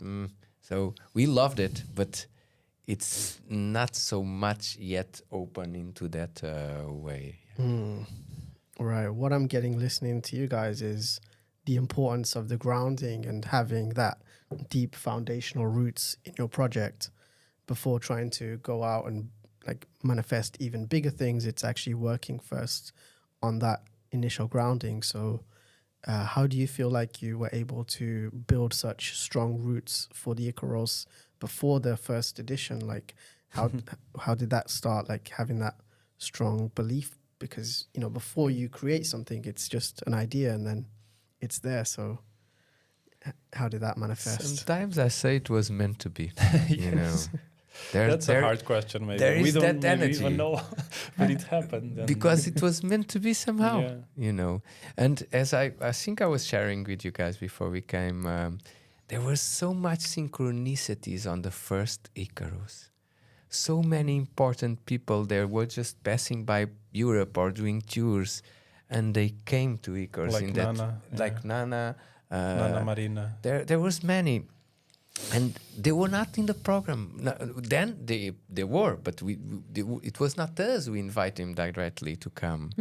So we loved it, but it's not so much yet open into that way. Right. What I'm getting listening to you guys is the importance of the grounding and having that deep foundational roots in your project before trying to go out and like manifest even bigger things. It's actually working first on that initial grounding. So how do you feel like you were able to build such strong roots for the Icaros before the first edition? Like how did that start? Like having that strong belief, because, you know, before you create something, it's just an idea and then it's there. So how did that manifest? Sometimes I say it was meant to be. You know, That's a hard question. Maybe there we is don't that maybe energy. even know, but it happened and because it was meant to be somehow. Yeah. You know, and as I think I was sharing with you guys before we came, there were so much synchronicities on the first Icaros. So many important people there were just passing by Europe or doing tours, and they came to Icaros Like in Nana, that, like Nana, Nana Marina. There was many, and they were not in the program. No, then they were, but it was not us who invited them directly to come.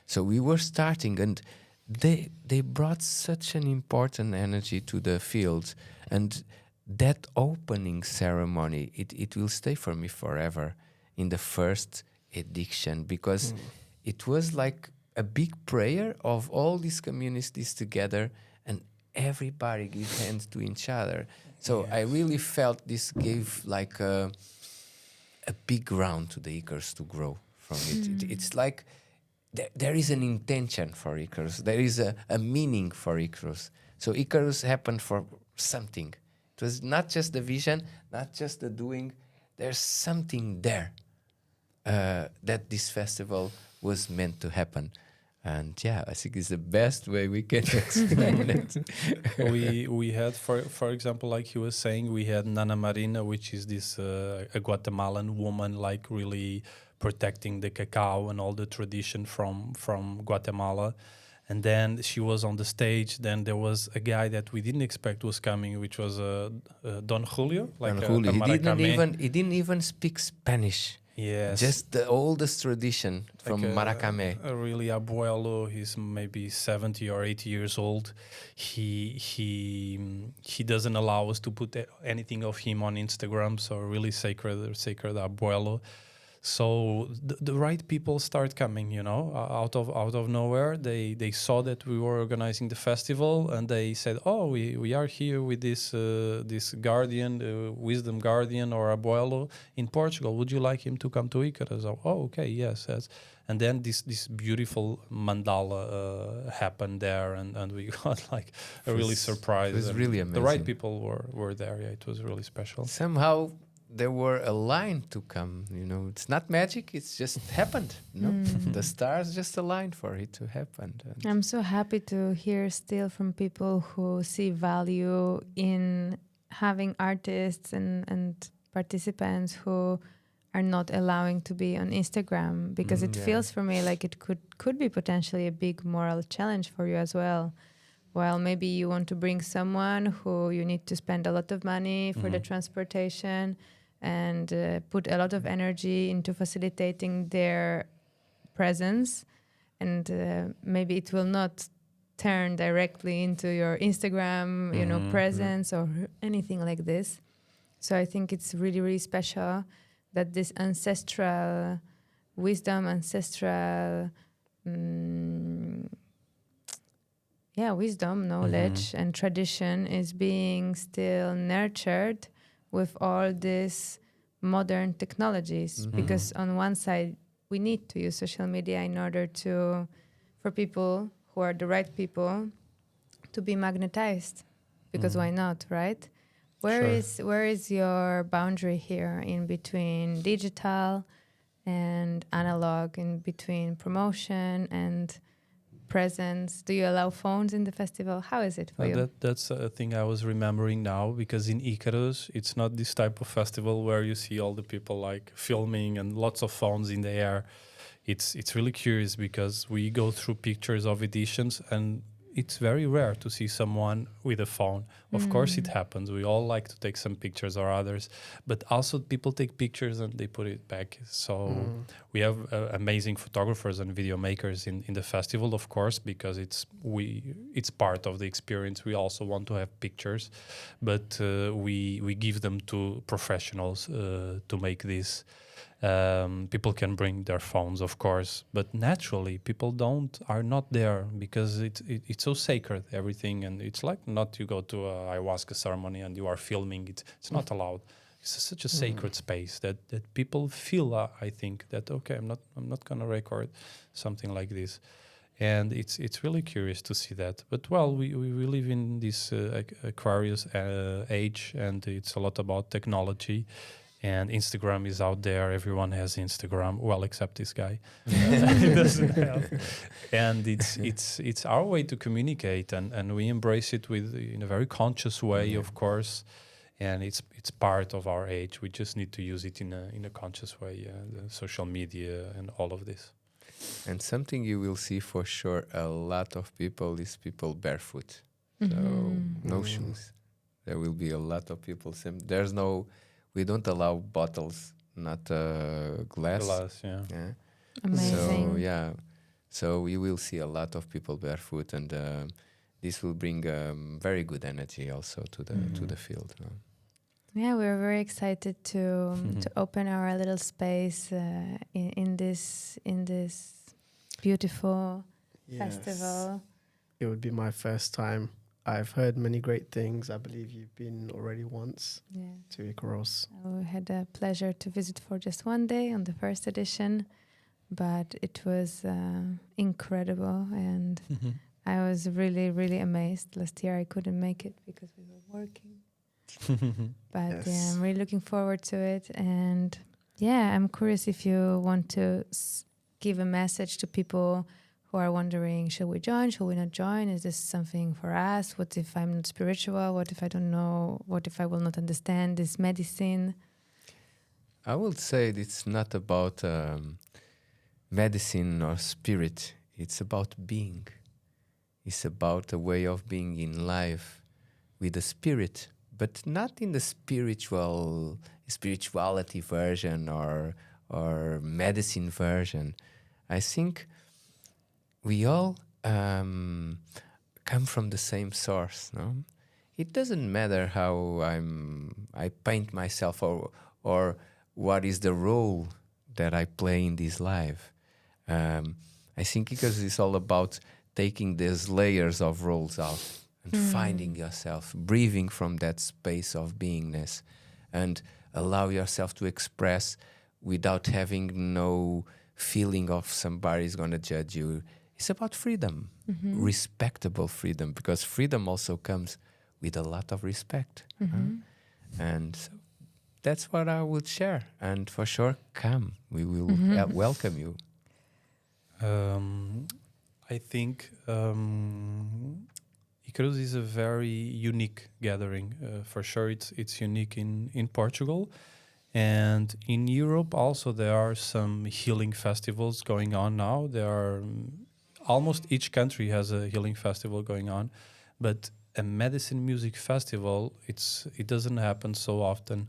So we were starting, and they brought such an important energy to the field, and that opening ceremony, it will stay for me forever in the first edition, because it was like a big prayer of all these communities together, and everybody gave hands to each other. So I really felt this gave like a big ground to the Icaros to grow from it. It's like there is an intention for Icaros. There is a meaning for Icaros. So Icaros happened for something. It was not just the vision, not just the doing. There's something there that this festival was meant to happen. And yeah, I think it's the best way we can explain it. we had, for example, like he was saying, we had Nana Marina, which is this a Guatemalan woman, like really protecting the cacao and all the tradition from Guatemala. And then she was on the stage. Then there was a guy that we didn't expect was coming, which was Don Julio. Like Don Julio. a He Maracame. didn't even speak Spanish. Yes. Just the oldest tradition from Maracame. A really abuelo. He's maybe 70 or 80 years old. He doesn't allow us to put anything of him on Instagram. So really sacred abuelo. So the right people start coming, out of nowhere. They saw that we were organizing the festival, and they said, "Oh, we are here with this guardian, wisdom guardian or abuelo in Portugal. Would you like him to come to Icaros?" Oh, okay, yes. And then this beautiful mandala happened there, and we got like a really surprise. It was really amazing. The right people were there. Yeah, it was really special. Somehow there were a line to come. It's not magic. It's just happened. The stars just aligned for it to happen. I'm so happy to hear still from people who see value in having artists and participants who are not allowing to be on Instagram, because it feels for me like it could be potentially a big moral challenge for you as well. Well, maybe you want to bring someone who you need to spend a lot of money for the transportation and put a lot of energy into facilitating their presence, and maybe it will not turn directly into your Instagram, presence or anything like this. So I think it's really, really special that this ancestral wisdom, wisdom, knowledge, and tradition is being still nurtured with all these modern technologies. Because on one side, we need to use social media in order for people who are the right people to be magnetized. Because why not, right? Where is your boundary here in between digital and analog, in between promotion and presence? Do you allow phones in the festival? How is it for you? That's a thing I was remembering now, because in Icaros, it's not this type of festival where you see all the people like filming and lots of phones in the air. It's really curious, because we go through pictures of editions, and it's very rare to see someone with a phone. Of course it happens. We all like to take some pictures or others, but also people take pictures and they put it back. So we have amazing photographers and video makers in the festival, of course, because it's part of the experience. We also want to have pictures, but we give them to professionals to make this. People can bring their phones, of course, but naturally people are not there, because it's so sacred, everything, and it's like not you go to a ayahuasca ceremony and you are filming. It's not allowed. It's such a sacred space that people feel. I think that I'm not gonna record something like this, and it's really curious to see that. But we live in this Aquarius age, and it's a lot about technology. And Instagram is out there. Everyone has Instagram, well, except this guy. He doesn't have. And it's our way to communicate, and we embrace it in a very conscious way, of course. And it's part of our age. We just need to use it in a conscious way. The social media and all of this. And something you will see for sure a lot of people is people barefoot, so no shoes. There will be a lot of people. We don't allow bottles, not glass. Glass, yeah. Amazing. So you will see a lot of people barefoot, and this will bring very good energy also to the field. Yeah, we're very excited to open our little space in this beautiful festival. It would be my first time. I've heard many great things. I believe you've been already once to Icaros. We had a pleasure to visit for just one day on the first edition, but it was incredible, and I was really, really amazed. Last year I couldn't make it because we were working. But I'm really looking forward to it. And I'm curious if you want to give a message to people who are wondering, should we join, should we not join? Is this something for us? What if I'm not spiritual? What if I don't know? What if I will not understand this medicine? I would say it's not about medicine or spirit. It's about being. It's about a way of being in life with the spirit, but not in the spirituality version or or medicine version. I think we all come from the same source, no? It doesn't matter how I paint myself or what is the role that I play in this life. I think because it's all about taking these layers of roles out and finding yourself, breathing from that space of beingness, and allow yourself to express without having no feeling of somebody's going to judge you. It's about freedom, respectable freedom, because freedom also comes with a lot of respect. And so that's what I would share. And for sure, come. We will welcome you. I think Icaros is a very unique gathering. For sure, it's unique in Portugal. And in Europe also there are some healing festivals going on now. There are almost each country has a healing festival going on. But a medicine music festival, it doesn't happen so often.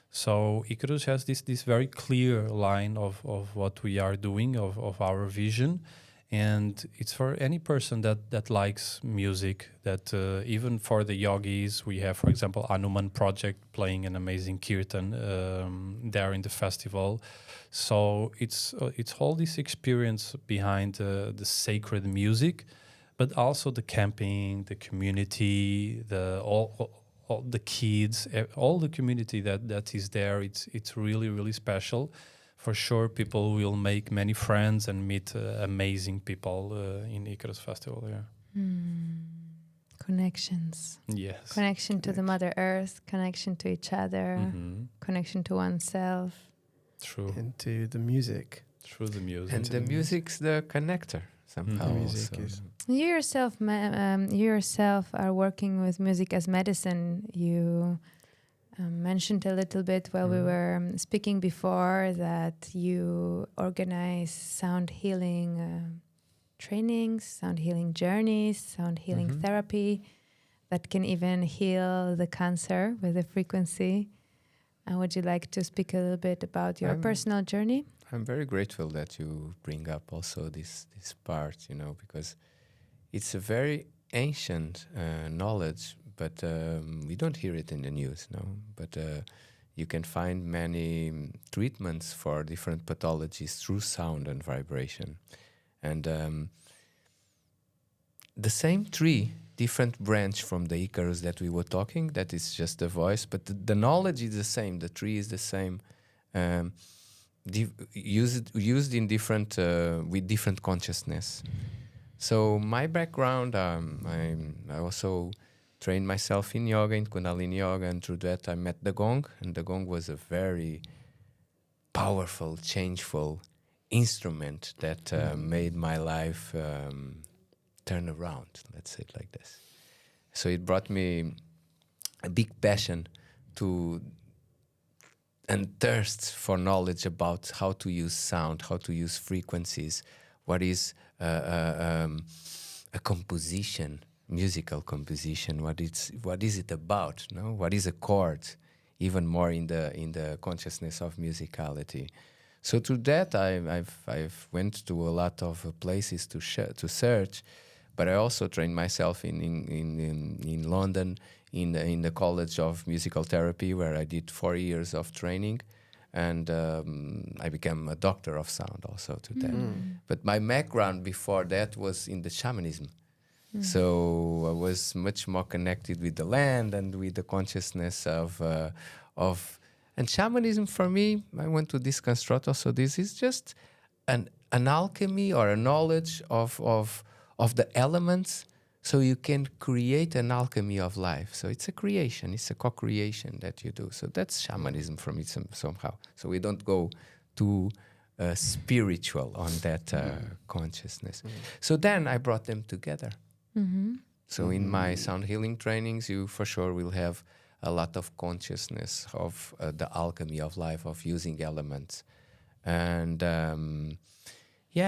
So Icaros has this very clear line of what we are doing, of our vision. And it's for any person that likes music, that even for the yogis, we have, for example, Hanuman Project playing an amazing kirtan there in the festival. So it's all this experience behind the sacred music, but also the camping, the community, all the kids, all the community that is there. It's really, really special. For sure, people will make many friends and meet amazing people in Icaros Festival. Yeah. Connections. Yes. Connection to the Mother Earth, connection to each other, connection to oneself. True. And to the music. Through the music. And the music's the connector somehow. The music is. You yourself are working with music as medicine. You mentioned a little bit while we were speaking before that you organize sound healing trainings, sound healing journeys, sound healing therapy that can even heal the cancer with a frequency. And would you like to speak a little bit about your personal journey? I'm very grateful that you bring up also this part, because it's a very ancient knowledge, but we don't hear it in the news, no? But you can find many treatments for different pathologies through sound and vibration. And the same tree, different branch from the Icaros that we were talking, that is just a voice, but the knowledge is the same, the tree is the same, used in different, with different consciousness. So my background, I also trained myself in yoga, in Kundalini yoga, and through that I met the gong, and the gong was a very powerful, changeful instrument that made my life turn around, let's say it like this. So it brought me a big passion to and thirst for knowledge about how to use sound, how to use frequencies, what is a composition, musical composition, what is it about, no? What is a chord, even more in the consciousness of musicality. So through that, I've went to a lot of places to search, but I also trained myself in London in the College of Musical Therapy, where I did 4 years of training, and I became a doctor of sound also to that. But my background before that was in the shamanism. So I was much more connected with the land and with the consciousness of and shamanism for me, I went to this construct also. This is just an alchemy or a knowledge of the elements, so you can create an alchemy of life. So it's a creation, it's a co-creation that you do. So that's shamanism for me somehow. So we don't go too spiritual on that consciousness. So then I brought them together. So in my sound healing trainings, you for sure will have a lot of consciousness of the alchemy of life, of using elements. And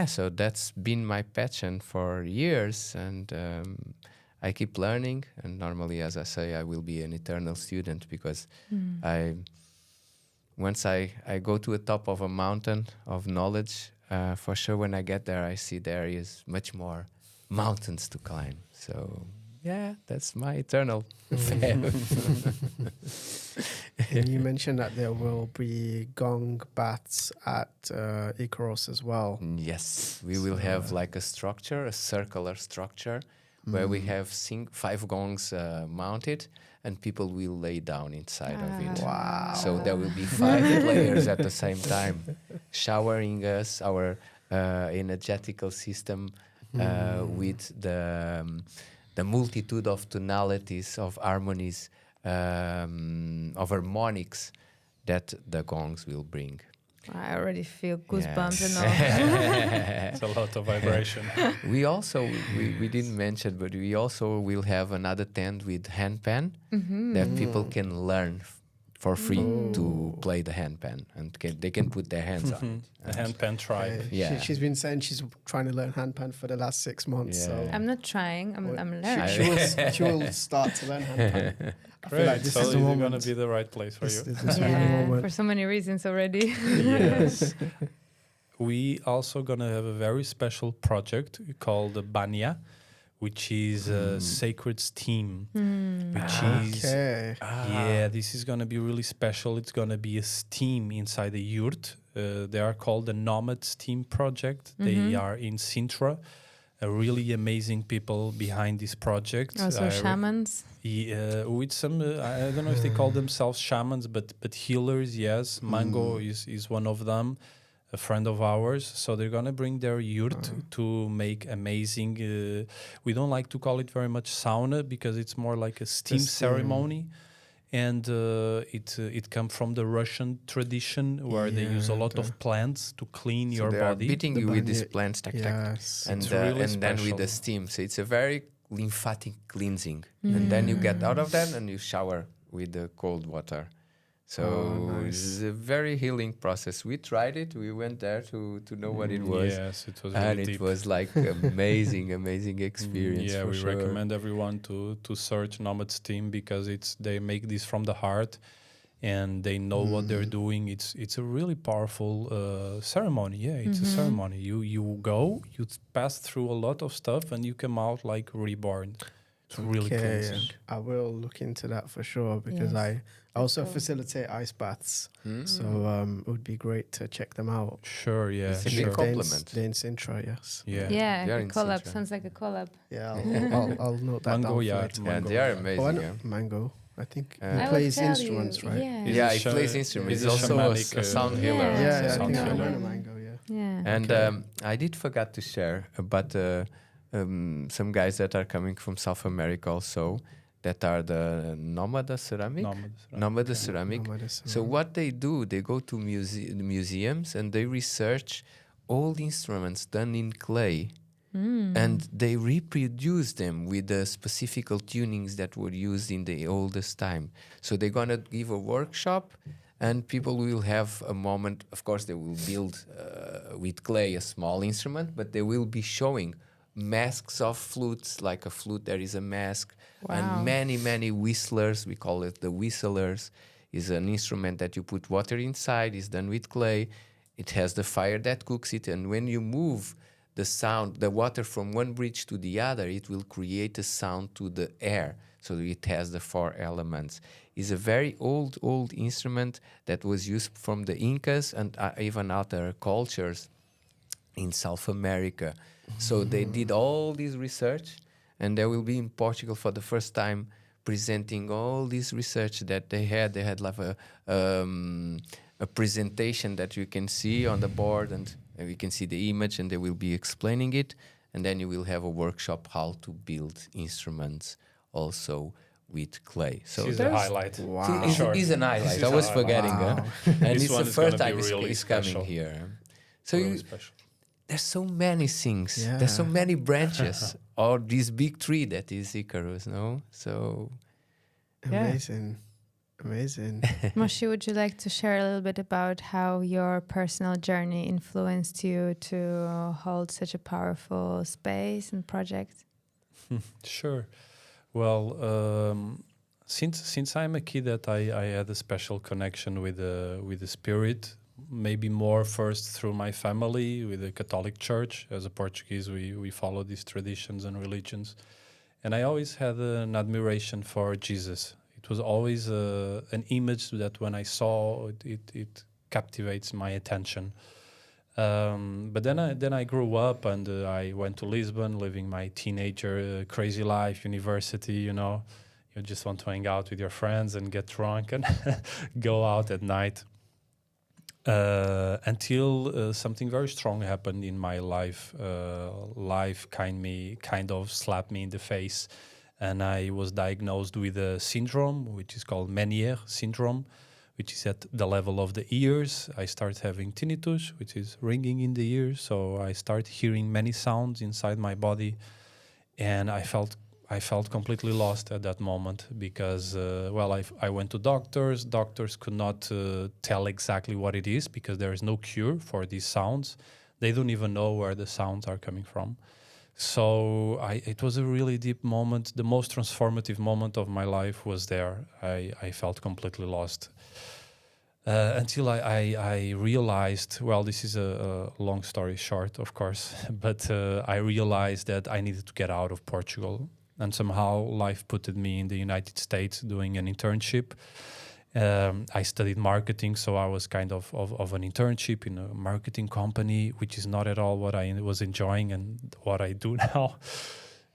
so that's been my passion for years, and I keep learning. And normally, as I say, I will be an eternal student, because once I go to the top of a mountain of knowledge, for sure when I get there, I see there is much more mountains to climb. So yeah, that's my eternal faith. And you mentioned that there will be gong baths at Icaros as well. Yes, we will have like a structure, a circular structure, where we have 5 gongs mounted, and people will lay down inside of it. Wow. So there will be 5 players at the same time, showering us, our energetical system, with the multitude of tonalities, of harmonies, of harmonics that the gongs will bring. I already feel goosebumps Yes. and all. It's a lot of vibration. We also, we didn't mention, but we also will have another tent with handpan that people can learn for free to play the handpan, and they can put their hands on it. The handpan tribe. Yeah. She's been saying she's trying to learn handpan for the last 6 months. Yeah. So I'm not trying. I'm Well, learning. she will start to learn handpan. I feel Great. like this so is the going to moment. be the right place for This you. is really the Yeah, moment. for so many reasons already. Yes. We also gonna have a very special project called the Banya, which is a sacred steam, which is Okay. yeah. This is gonna be really special. It's gonna be a steam inside the yurt. They are called the Nomad Steam Project. They are in Sintra. Really amazing people behind this project. Also shamans. With some, I don't know if they call themselves shamans, but healers. Yes, Mango is one of them, a friend of ours. So they're gonna bring their yurt to make amazing. We don't like to call it very much sauna because it's more like a steam ceremony. And it comes from the Russian tradition where they use a lot of plants to clean So your they are body. beating The you with banya- these plants, tac, tac, Yes. and It's really and then with special. the steam. So it's a very lymphatic cleansing, and then you get out of that and you shower with the cold water. So it's a very healing process. We tried it. We went there to know what it was. Yes, it was And really it deep. was like amazing experience. Yeah, for we sure. recommend everyone to search Nomad Steam because they make this from the heart, and they know what they're doing. It's a really powerful ceremony. Yeah, it's a ceremony. You go, you pass through a lot of stuff, and you come out like reborn. It's really cleansing. I will look into that for sure because Yes. I also cool. facilitate ice baths. So it would be great to check them out. Sure, yeah, It's a big sure. compliment. They're in Sintra, yes. Yeah. Yeah, They are a in collab. Sintra. Sounds like a collab. Yeah, I'll note that Mango down for yard, later. Yeah, Mango they are yard. amazing. Oh, I know Yeah. Mango. I think I he would plays tell instruments, you, right? Yeah. He's Yeah, a he sha- plays instruments. he's He's a also shamanic, a sound healer. Yeah. Yeah, Yeah, I think I sound know healer. the Mango, yeah. Yeah. And Okay. I did forget to share about some guys that are coming from South America also, that are the Nomada Ceramic. Nomada Ceramic. So what they do, they go to museums and they research old instruments done in clay, and they reproduce them with the specific tunings that were used in the oldest time. So they're gonna give a workshop, and people will have a moment. Of course, they will build with clay a small instrument, but they will be showing masks of flutes, like a flute there is a mask. Wow. And many whistlers, we call it the whistlers, is an instrument that you put water inside, is done with clay. It has the fire that cooks it, and when you move the sound, the water from one bridge to the other, it will create a sound to the air. So it has the 4 elements. It's a very old instrument that was used from the Incas and even other cultures in South America. So they did all this research, and they will be in Portugal for the first time presenting all this research that they had. They had like a presentation that you can see on the board, and we can see the image, and they will be explaining it. And then you will have a workshop how to build instruments also with clay. So This is a highlight. Wow. It's an highlight. This I is was a forgetting, highlight. and This it's one the is first gonna be time really it's coming special. here. So Really you, special. there's so many things. Yeah. There's so many branches. Or this big tree that is Icaros, no? So yeah. Amazing. Mashi, would you like to share a little bit about how your personal journey influenced you to hold such a powerful space and project? Sure. Well, since I'm a kid that I had a special connection with the spirit. Maybe more first through my family with the Catholic Church. As a Portuguese, we follow these traditions and religions, and I always had an admiration for Jesus. It was always an image that when I saw it captivates my attention. But then I grew up and I went to Lisbon, living my teenager crazy life, university. You just want to hang out with your friends and get drunk and go out at night. Until something very strong happened in my life. Life kind of slapped me in the face, and I was diagnosed with a syndrome, which is called Meniere syndrome, which is at the level of the ears. I start having tinnitus, which is ringing in the ears. So I start hearing many sounds inside my body, and I felt completely lost at that moment because, I went to doctors. Doctors could not tell exactly what it is because there is no cure for these sounds. They don't even know where the sounds are coming from. So it was a really deep moment. The most transformative moment of my life was there. I felt completely lost. Until I realized, this is a long story short, of course, but I realized that I needed to get out of Portugal. And somehow life put me in the United States doing an internship. I studied marketing, so I was kind of an internship in a marketing company, which is not at all what I was enjoying and what I do now.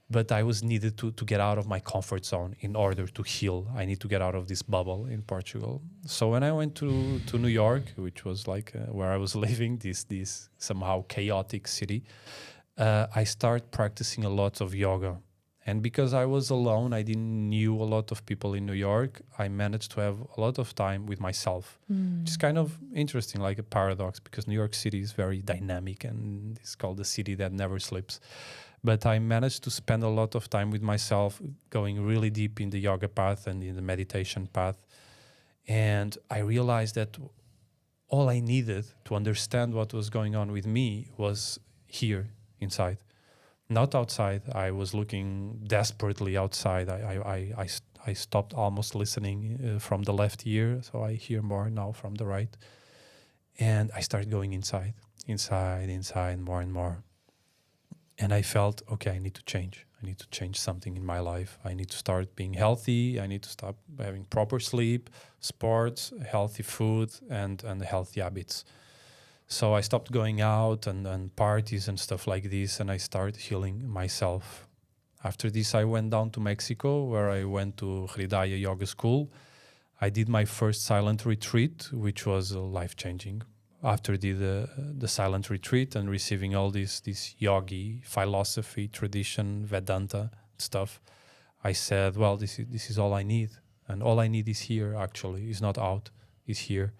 But I was needed to get out of my comfort zone in order to heal. I need to get out of this bubble in Portugal. So when I went to New York, which was like where I was living, this somehow chaotic city, I started practicing a lot of yoga. And because I was alone, I didn't knew a lot of people in New York. I managed to have a lot of time with myself, which is kind of interesting, like a paradox, because New York City is very dynamic and it's called the city that never sleeps. But I managed to spend a lot of time with myself, going really deep in the yoga path and in the meditation path. And I realized that all I needed to understand what was going on with me was here inside. Not outside. I was looking desperately outside. I stopped almost listening from the left ear, so I hear more now from the right. And I started going inside, more and more. And I felt, okay, I need to change. I need to change something in my life. I need to start being healthy. I need to stop having proper sleep, sports, healthy food, and healthy habits. So I stopped going out and parties and stuff like this, and I started healing myself. After this, I went down to Mexico, where I went to Hridaya Yoga School. I did my first silent retreat, which was life-changing. After the silent retreat and receiving all this yogi philosophy, tradition, Vedanta stuff, I said, this is all I need. And all I need is here, actually. It's not out, it's here.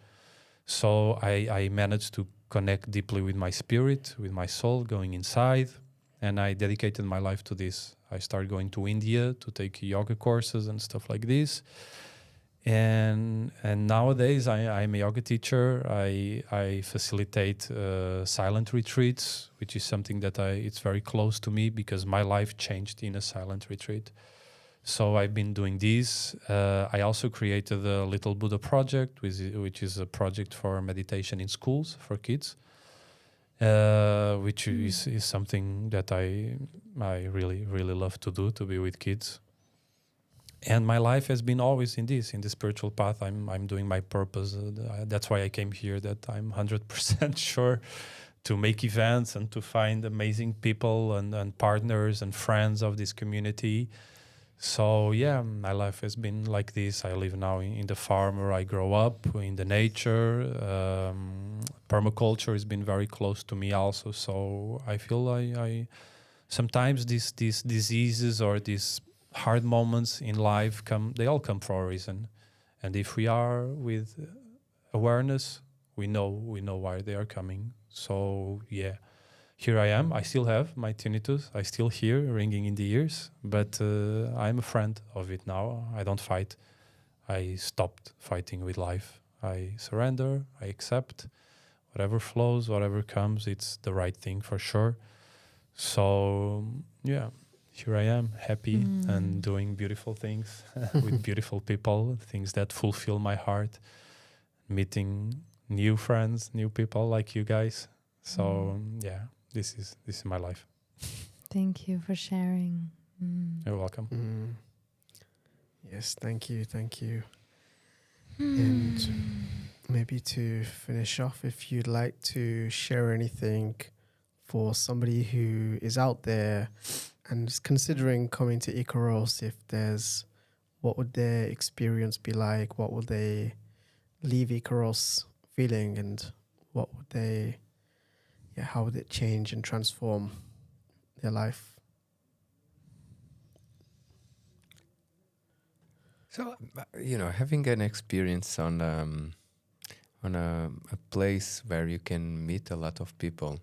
So I managed to connect deeply with my spirit, with my soul, going inside, and I dedicated my life to this. I started going to India to take yoga courses and stuff like this. And nowadays I'm a yoga teacher. I facilitate silent retreats, which is something that it's very close to me because my life changed in a silent retreat. So I've been doing this. I also created the Little Buddha Project, which is a project for meditation in schools for kids, which is something that I really, really love to do, to be with kids. And my life has been always in the spiritual path. I'm doing my purpose. That's why I came here, that I'm 100% sure to make events and to find amazing people and partners and friends of this community. So yeah, my life has been like this. I live now in the farm where I grow up, in the nature. Permaculture has been very close to me also. So I feel I sometimes these diseases or these hard moments in life they all come for a reason. And if we are with awareness, we know why they are coming. So yeah. Here I am. I still have my tinnitus. I still hear ringing in the ears, but I'm a friend of it now. I don't fight. I stopped fighting with life. I surrender. I accept whatever flows, whatever comes. It's the right thing for sure. So yeah, here I am, happy and doing beautiful things with beautiful people, things that fulfill my heart, meeting new friends, new people like you guys. So this is my life. Thank you for sharing. You're welcome. Yes, thank you. And maybe to finish off, if you'd like to share anything for somebody who is out there and is considering coming to Icaros, what would their experience be like? What would they leave Icaros feeling, and how would it change and transform their life? So, having an experience on a place where you can meet a lot of people,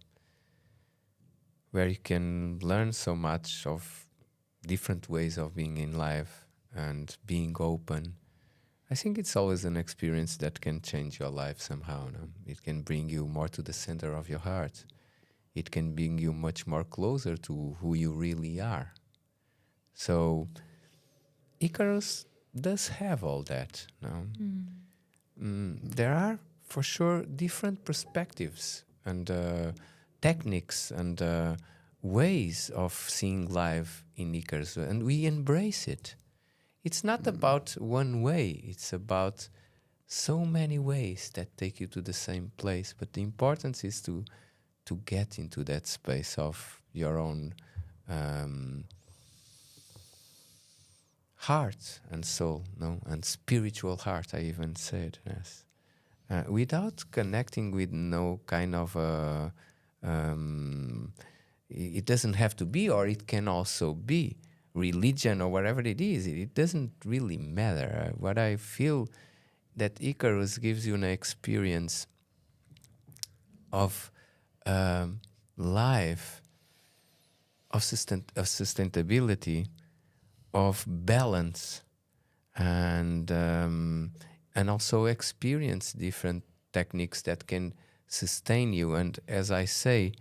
where you can learn so much of different ways of being in life and being open, I think it's always an experience that can change your life somehow. No? It can bring you more to the center of your heart. It can bring you much more closer to who you really are. So, Icaros does have all that. No? There are, for sure, different perspectives and techniques and ways of seeing life in Icaros, and we embrace it. It's not about one way, it's about so many ways that take you to the same place, but the importance is to get into that space of your own heart and soul, no, and spiritual heart, I even said, yes. Without connecting with no kind of it doesn't have to be, or it can also be religion or whatever it is. It doesn't really matter. What I feel that Icaros gives you an experience of life, of sustainability, of balance, and also experience different techniques that can sustain you. And as I say,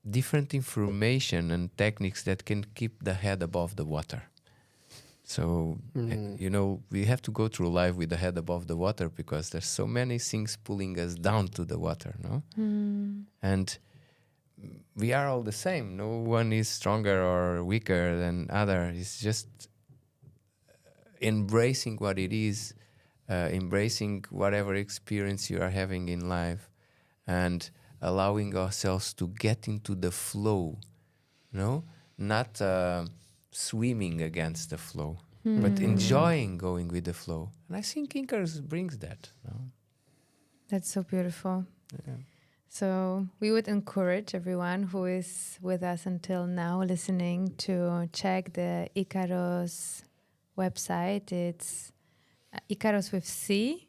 different information and techniques that can keep the head above the water. So, we have to go through life with the head above the water because there's so many things pulling us down to the water, no? And we are all the same. No one is stronger or weaker than other. It's just embracing what it is, embracing whatever experience you are having in life, and allowing ourselves to get into the flow, no? Not swimming against the flow, but enjoying going with the flow. And I think Icaros brings that. No? That's so beautiful. Yeah. So we would encourage everyone who is with us until now listening to check the Icaros website. It's Icaros with C.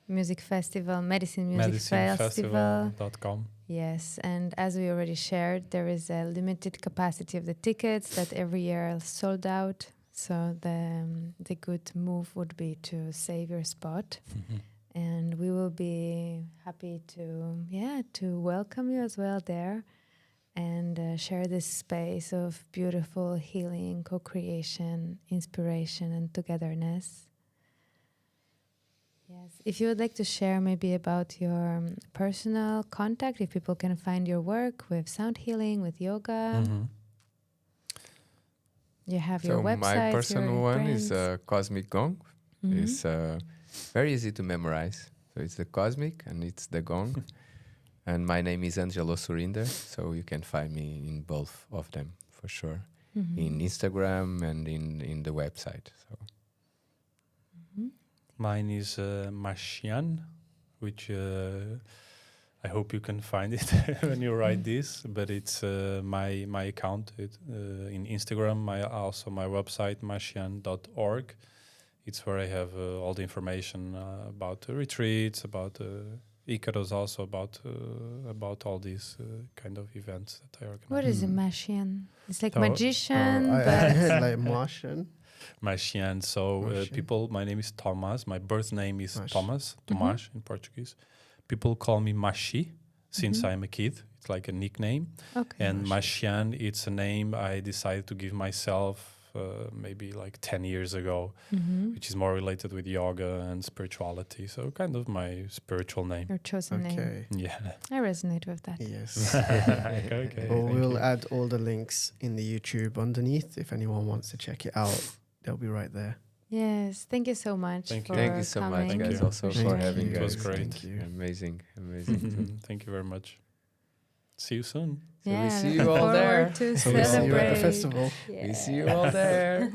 Music Festival, Medicine Music Festival. Festival.com. Yes, and as we already shared, there is a limited capacity of the tickets that every year are sold out. So the good move would be to save your spot. And we will be happy to welcome you as well there and share this space of beautiful healing, co-creation, inspiration, and togetherness. Yes. If you would like to share maybe about your personal contact, if people can find your work with sound healing, with yoga. You have your website. My personal one is Cosmic Gong. It's very easy to memorize. So it's the Cosmic and it's the Gong. And my name is Angelo Surinder, so you can find me in both of them for sure. In Instagram and in the website. So. Mine is Mashian, which I hope you can find it when you write this. But it's my account in Instagram. Also my website, mashian.org. It's where I have all the information about retreats, about Icaros, also about all these kind of events that I organize. What is a Mashian? It's like magician, but like Martian. Mashian. So people, my name is Thomas. My birth name is Thomas in Portuguese. People call me Mashi. since I'm a kid. It's like a nickname. Okay. And Mashian, it's a name I decided to give myself maybe like 10 years ago, which is more related with yoga and spirituality. So kind of my spiritual name. Your chosen name. Okay. Yeah. I resonate with that. Yes. Okay. Well, thank we'll you. add all the links in the YouTube underneath. If anyone wants to check it out, they'll be right there. Yes, thank you so much. Thank you. for Thank you so much, coming. guys, you. also Thank for you. having It was us. great. Thank you. Amazing. Thank you very much. See you soon. So we Yeah, see you looking all there. forward to So we'll see you at the celebrate. festival. We see you all there.